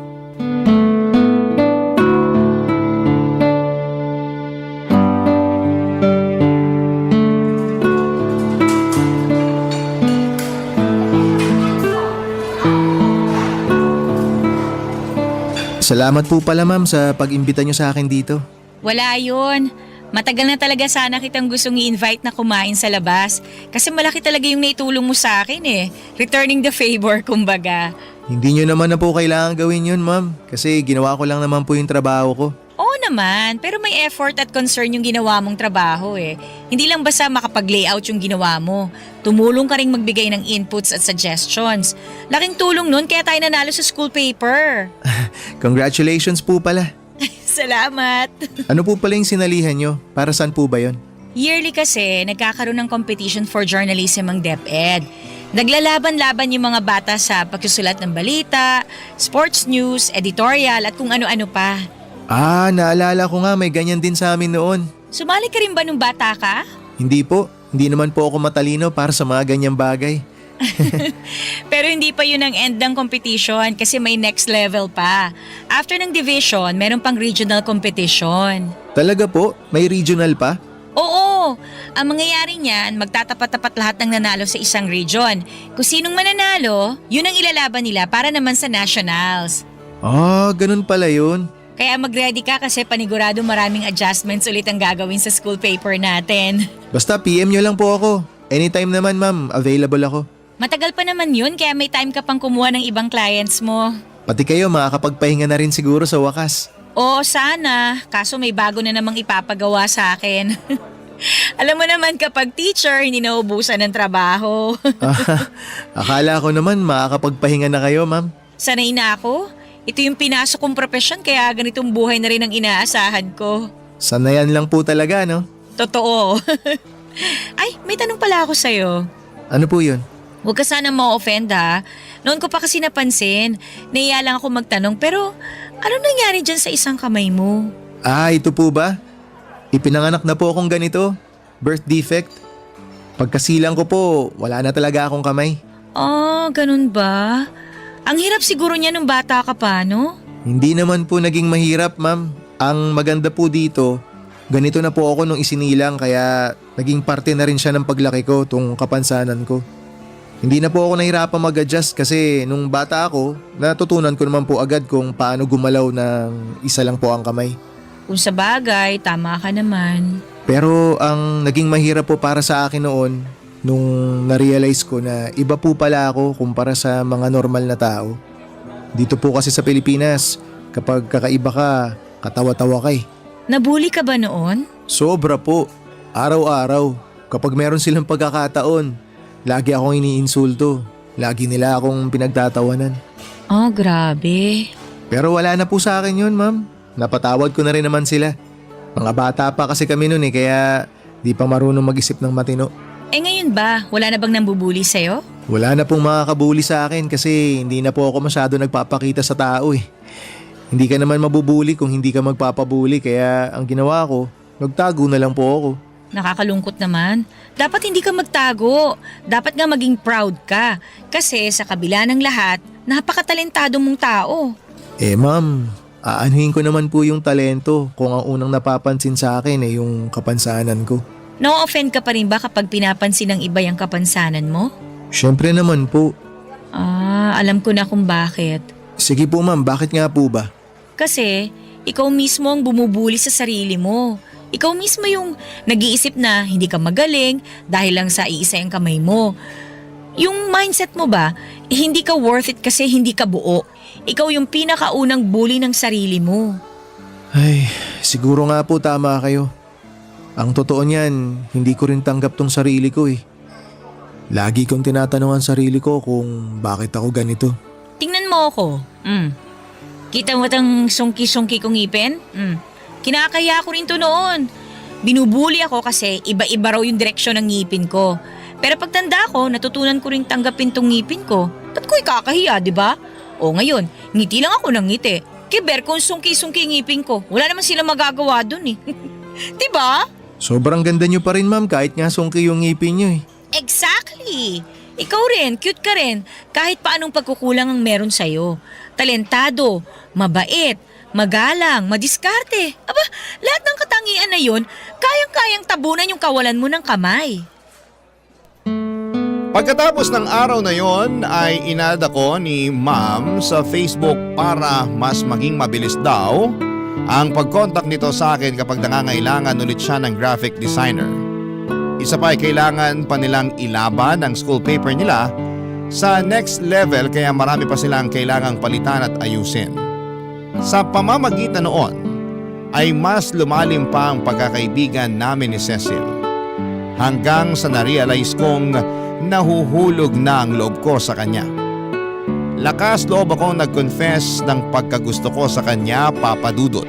Salamat po pala ma'am sa pag-imbita niyo sa akin dito. Wala yun. Matagal na talaga sana kitang gustong i-invite na kumain sa labas. Kasi malaki talaga yung naitulong mo sa akin eh. Returning the favor, kumbaga. Hindi niyo naman na po kailangan gawin yun ma'am. Kasi ginawa ko lang naman po yung trabaho ko. Oo naman, pero may effort at concern yung ginawa mong trabaho eh. Hindi lang basta makapag-layout yung ginawa mo. Tumulong ka ring magbigay ng inputs at suggestions. Laking tulong nun kaya tayo nanalo sa school paper. Congratulations po pala. Salamat. Ano po pala yung sinalihan nyo? Para saan po ba yun? Yearly kasi, nagkakaroon ng competition for journalism ang DepEd. Naglalaban-laban yung mga bata sa pagsusulat ng balita, sports news, editorial at kung ano-ano pa. Ah, naalala ko nga may ganyan din sa amin noon. Sumali ka rin ba nung bata ka? Hindi po. Hindi naman po ako matalino para sa mga ganyang bagay. Pero hindi pa yun ang end ng competition kasi may next level pa. After ng division, meron pang regional competition. Talaga po? May regional pa? Oo, ang mangyayari niyan, magtatapat-tapat lahat ng nanalo sa isang region. Kung sinong mananalo, yun ang ilalaban nila para naman sa nationals. Ah, ganun pala yun. Kaya mag-ready ka kasi panigurado maraming adjustments ulit ang gagawin sa school paper natin. Basta PM nyo lang po ako. Anytime naman ma'am, available ako. Matagal pa naman yun kaya may time ka pang kumuha ng ibang clients mo. Pati kayo makakapagpahinga na rin siguro sa wakas. Oo, sana. Kaso may bago na namang ipapagawa sa akin. Alam mo naman kapag teacher, hindi naubusan ng trabaho. Akala ko naman makakapagpahinga na kayo ma'am. Sanay na ako. Ito yung pinasok kong profesyon kaya ganitong buhay na rin ang inaasahan ko. Sanayan lang po talaga no? Totoo. Ay, may tanong pala ako sa'yo. Ano po yun? Huwag ka sana ma-offend ha. Noon ko pa kasi napansin, nahiya lang ako magtanong pero ano nangyari dyan sa isang kamay mo? Ah, ito po ba? Ipinanganak na po akong ganito. Birth defect. Pagkasilang ko po, wala na talaga akong kamay. Oh, ganun ba? Ang hirap siguro niya nung bata ka pa, no? Hindi naman po naging mahirap, ma'am. Ang maganda po dito, ganito na po ako nung isinilang kaya naging parte na rin siya ng paglaki ko, tung kapansanan ko. Hindi na po ako nahirapang mag-adjust kasi nung bata ako, natutunan ko naman po agad kung paano gumalaw ng isa lang po ang kamay. Kung sa bagay, tama ka naman. Pero ang naging mahirap po para sa akin noon, nung na-realize ko na iba po pala ako kumpara sa mga normal na tao. Dito po kasi sa Pilipinas, kapag kakaiba ka, katawa-tawa ka eh. Nabully ka ba noon? Sobra po. Araw-araw. Kapag meron silang pagkakataon, lagi akong iniinsulto. Lagi nila akong pinagtatawanan. Oh, grabe. Pero wala na po sa akin yun, ma'am. Napatawad ko na rin naman sila. Mga bata pa kasi kami noon kaya di pa marunong mag-isip ng matino. Eh ngayon ba, wala na bang nambubuli sa'yo? Wala na pong makakabuli sa akin kasi hindi na po ako masyado nagpapakita sa tao eh. Hindi ka naman mabubuli kung hindi ka magpapabuli kaya ang ginawa ko, nagtago na lang po ako. Nakakalungkot naman. Dapat hindi ka magtago. Dapat nga maging proud ka. Kasi sa kabila ng lahat, napakatalentado mong tao. Eh ma'am, aanuhin ko naman po yung talento kung ang unang napapansin sa akin ay yung kapansanan ko. No-offend ka pa rin ba kapag pinapansin ng iba yung kapansanan mo? Siyempre naman po. Alam ko na kung bakit. Sige po ma'am, bakit nga po ba? Kasi, ikaw mismo ang bumubuli sa sarili mo. Ikaw mismo yung nag-iisip na hindi ka magaling dahil lang sa iisa yung kamay mo. Yung mindset mo ba, hindi ka worth it kasi hindi ka buo. Ikaw yung pinakaunang bully ng sarili mo. Ay, siguro nga po tama kayo. Ang totoo niyan, hindi ko rin tanggap tong sarili ko eh. Lagi kong tinatanong ang sarili ko kung bakit ako ganito. Tingnan mo ako. Kita mo tang sungki-sungki kong ngipin? Kinakaya ko rin to noon. Binubuli ako kasi iba-iba raw yung direksyon ng ngipin ko. Pero pagtanda ko, natutunan ko rin tanggapin tong ngipin ko. Ba't ko ikakahiya, di ba? O ngayon, ngiti lang ako ng ngiti. Kiber kung sungki-sungki ngipin ko. Wala naman sila magagawa dun eh. Di ba? Sobrang ganda niyo pa rin ma'am kahit nga sungki yung ngipin niyo eh. Exactly! Ikaw rin, cute ka rin, kahit paanong pagkukulang ang meron sa'yo. Talentado, mabait, magalang, madiskarte. Aba, lahat ng katangian na yun, kayang-kayang tabunan yung kawalan mo ng kamay. Pagkatapos ng araw na yon ay inad ako ni Ma'am sa Facebook para mas maging mabilis daw ang pag-contact nito sa akin kapag nangangailangan ulit siya ng graphic designer. Isa pa ay kailangan pa nilang ilaban ang school paper nila sa next level kaya marami pa silang kailangang palitan at ayusin. Sa pamamagitan noon ay mas lumalim pa ang pagkakaibigan namin ni Cecil. Hanggang sa na-realize kong nahuhulog na ang loob ko sa kanya. Lakas loob akong nag-confess ng pagkagusto ko sa kanya, Papa Dudut.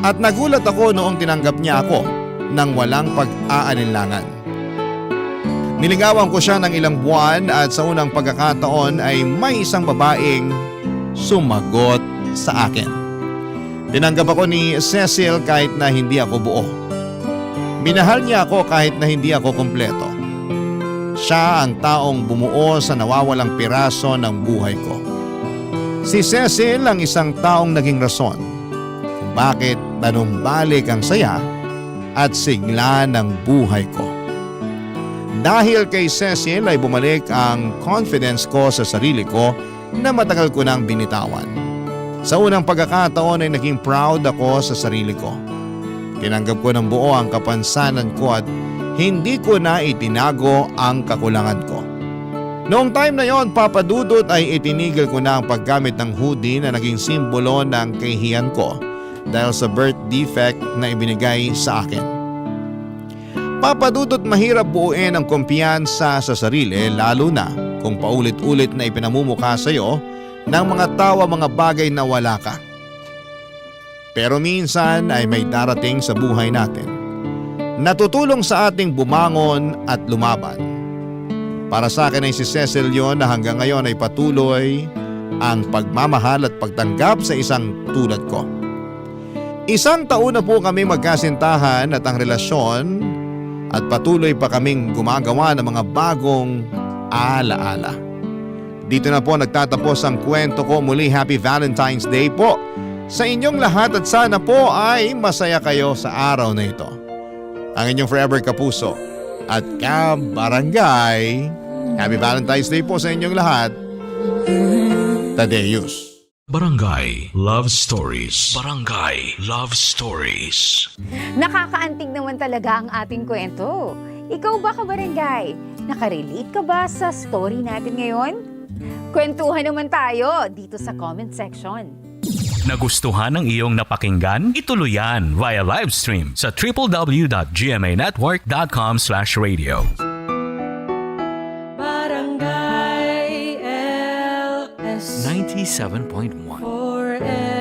At nagulat ako noong tinanggap niya ako nang walang pag-aalinlangan. Niligawan ko siya ng ilang buwan at sa unang pagkakataon ay may isang babaeng sumagot sa akin. Tinanggap ako ni Cecil kahit na hindi ako buo. Minahal niya ako kahit na hindi ako kumpleto. Siya ang taong bumuo sa nawawalang piraso ng buhay ko. Si Cecil ang isang taong naging rason kung bakit tanumbalik ang saya at sigla ng buhay ko. Dahil kay Cecil ay bumalik ang confidence ko sa sarili ko na matagal ko nang binitawan. Sa unang pagkakataon ay naging proud ako sa sarili ko. Tinanggap ko ng buo ang kapansanan ko at hindi ko na itinago ang kakulangan ko. Noong time na yon, Papa Dudut, ay itinigil ko na ang paggamit ng hoodie na naging simbolo ng kahihiyan ko dahil sa birth defect na ibinigay sa akin. Papa Dudut, mahirap buuin ang kumpiyansa sa sarili lalo na kung paulit-ulit na ipinamumukha sa iyo ng mga tawa mga bagay na wala ka. Pero minsan ay may darating sa buhay natin. Natutulong sa ating bumangon at lumaban. Para sa akin ay si Cecil yon na hanggang ngayon ay patuloy ang pagmamahal at pagtanggap sa isang tulad ko. Isang taon na po kami magkasintahan at ang relasyon at patuloy pa kaming gumagawa ng mga bagong alaala. Dito na po nagtatapos ang kwento ko. Muli, Happy Valentine's Day po sa inyong lahat at sana po ay masaya kayo sa araw na ito. Ang inyong forever kapuso at kabarangay. Happy Valentine's Day po sa inyong lahat. Tadeus. Barangay Love Stories. Barangay Love Stories. Nakakaantig naman talaga ang ating kwento. Ikaw ba, kabarangay? Nakarelate ka ba sa story natin ngayon? Kwentuhan naman tayo dito sa comment section. Nagustuhan ng iyong napakinggan? Ituloy yan via live stream sa www.gmanetwork.com/radio. Barangay LS 97.1 forever.